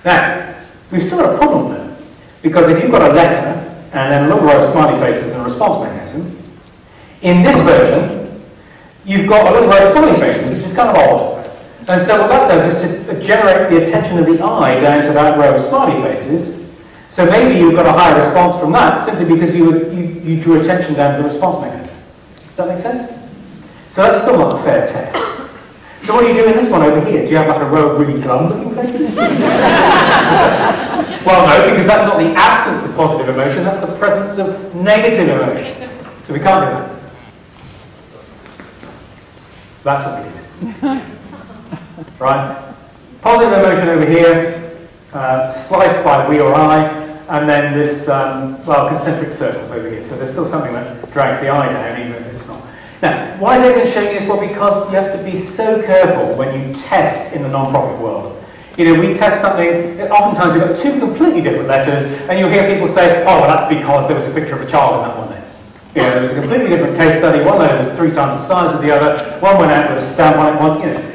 Now, we've still got a problem there, because if you've got a letter and then a little row of smiley faces and a response mechanism, in this version, you've got a little row of smiley faces, which is kind of odd. And so what that does is to generate the attention of the eye down to that row of smiley faces. So maybe you've got a higher response from that simply because you drew attention down to the response mechanism. Does that make sense? So that's still not a fair test. So what do you do in this one over here? Do you have like a row of really glum looking faces? Well, no, because that's not the absence of positive emotion, that's the presence of negative emotion. So we can't do that. That's what we did. Right? Positive emotion over here, sliced by we or I, and then this, concentric circles over here. So there's still something that drags the eye down, even if it's not. Now, why is Adrian showing this? Well, because you have to be so careful when you test in the non-profit world. We test something, oftentimes we've got two completely different letters, and you'll hear people say, oh, well, that's because there was a picture of a child in that one then. There was a completely different case study. One letter was 3 times the size of the other. One went out with a stamp on it.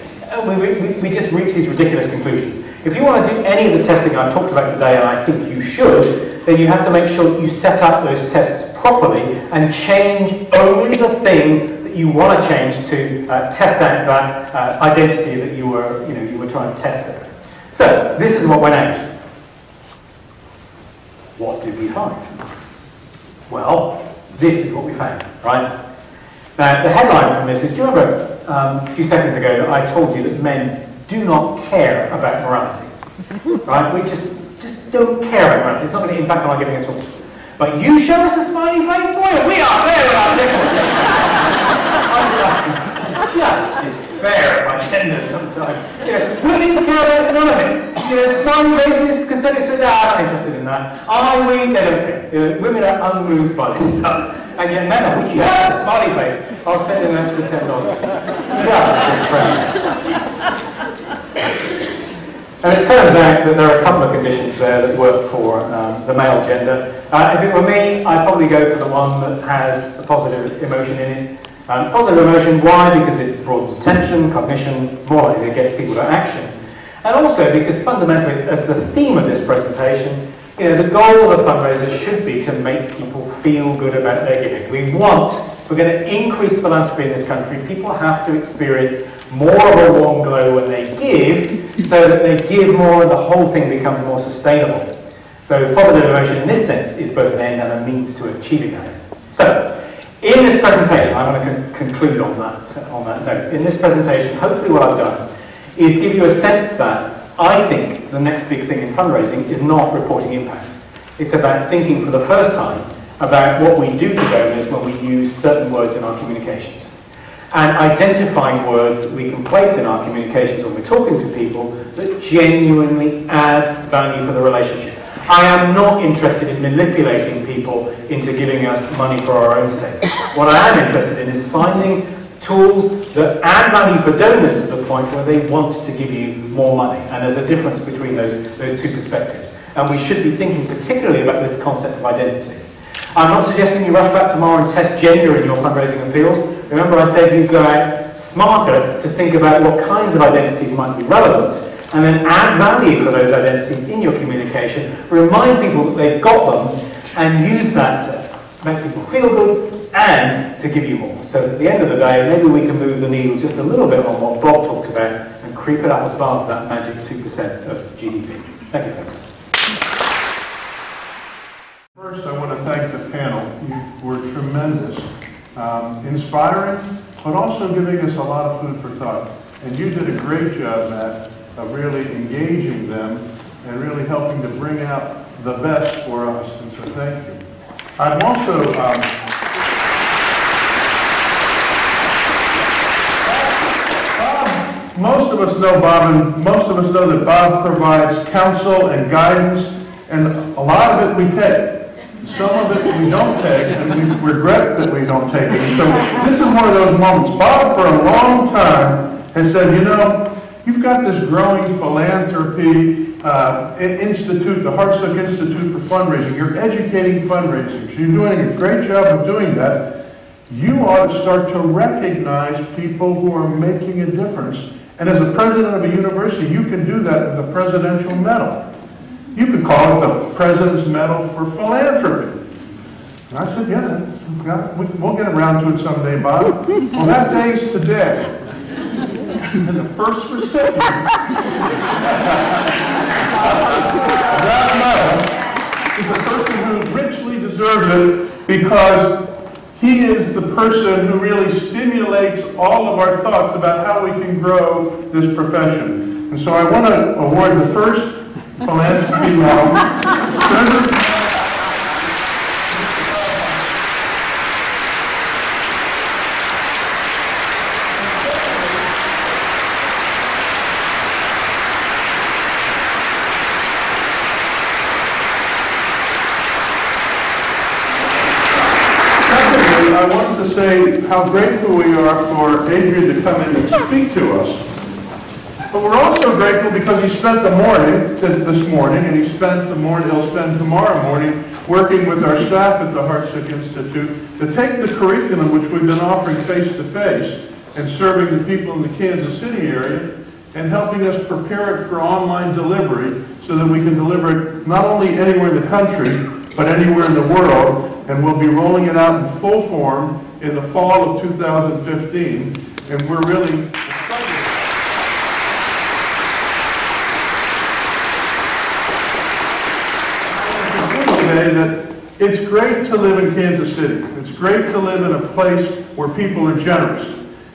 We just reach these ridiculous conclusions. If you want to do any of the testing I've talked about today, and I think you should, then you have to make sure that you set up those tests properly and change only the thing that you want to change to test out that identity that you were trying to test there. So this is what went out. What did we find? Well, this is what we found, right? Now, the headline from this is, do you remember a few seconds ago that I told you that men do not care about morality? Right? We just don't care about morality. It's not going to impact on our giving at all. But you show us a smiley face, boy, and we are there with our I just despair at my gender sometimes. Women care about none of it. Smiley faces, consenting, so I'm not interested in that. We, they don't care. Women are unmoved by this stuff. And yet men are, yes, a smiley face. I'll send them an extra $10. Just impressive. And it turns out that there are a couple of conditions there that work for the male gender. If it were me, I'd probably go for the one that has a positive emotion in it. Positive emotion, why? Because it broadens attention, cognition, more likely to get people to action. And also because fundamentally, as the theme of this presentation, the goal of a fundraiser should be to make people feel good about their giving. If we're going to increase philanthropy in this country, people have to experience more of a warm glow when they give, so that they give more and the whole thing becomes more sustainable. So positive emotion in this sense is both an end and a means to achieving that. So, in this presentation, I'm going to conclude on that note. In this presentation, hopefully what I've done is give you a sense that I think the next big thing in fundraising is not reporting impact. It's about thinking for the first time about what we do to donors when we use certain words in our communications. And identifying words that we can place in our communications when we're talking to people that genuinely add value for the relationship. I am not interested in manipulating people into giving us money for our own sake. What I am interested in is finding tools that add value for donors to the point where they want to give you more money. And there's a difference between those two perspectives. And we should be thinking particularly about this concept of identity. I'm not suggesting you rush back tomorrow and test gender in your fundraising appeals. Remember I said you go out smarter to think about what kinds of identities might be relevant, and then add value for those identities in your communication, remind people that they've got them, and use that to make people feel good and to give you more. So at the end of the day, maybe we can move the needle just a little bit on what Bob talked about and creep it up above that magic 2% of GDP. Thank you, folks. tremendous, inspiring, but also giving us a lot of food for thought. And you did a great job, Matt, of really engaging them and really helping to bring out the best for us. And so thank you. I'm also most of us know Bob, and most of us know that Bob provides counsel and guidance, and a lot of it we take. Some of it we don't take, and we regret that we don't take it. And so this is one of those moments. Bob, for a long time, has said, you know, you've got this growing philanthropy institute, the Heartsuck Institute for Fundraising. You're educating fundraising. So you're doing a great job of doing that. You ought to start to recognize people who are making a difference. And as a president of a university, you can do that with a presidential medal. You could call it the President's Medal for Philanthropy. And I said, yeah, we'll get around to it someday, Bob. Well, that day's today. And the first recipient of that medal is a person who richly deserves it because he is the person who really stimulates all of our thoughts about how we can grow this profession. And so I want to award the first philanthropy medal. I wanted to say how grateful we are for Adrian to come in and speak to us. But we're also grateful because he spent the morning this morning, and he'll spend tomorrow morning working with our staff at the Heartsuck Institute to take the curriculum which we've been offering face-to-face and serving the people in the Kansas City area and helping us prepare it for online delivery so that we can deliver it not only anywhere in the country, but anywhere in the world. And we'll be rolling it out in full form in the fall of 2015, and we're really excited. Today that it's great to live in Kansas City. It's great to live in a place where people are generous.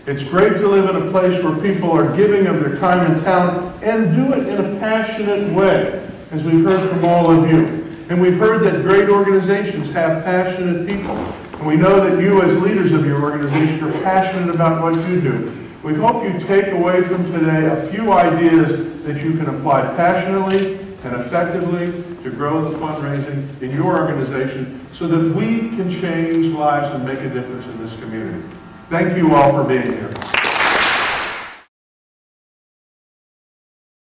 It's great to live in a place where people are giving of their time and talent and do it in a passionate way, as we've heard from all of you. And we've heard that great organizations have passionate people. And we know that you as leaders of your organization are passionate about what you do. We hope you take away from today a few ideas that you can apply passionately and effectively to grow the fundraising in your organization so that we can change lives and make a difference in this community. Thank you all for being here.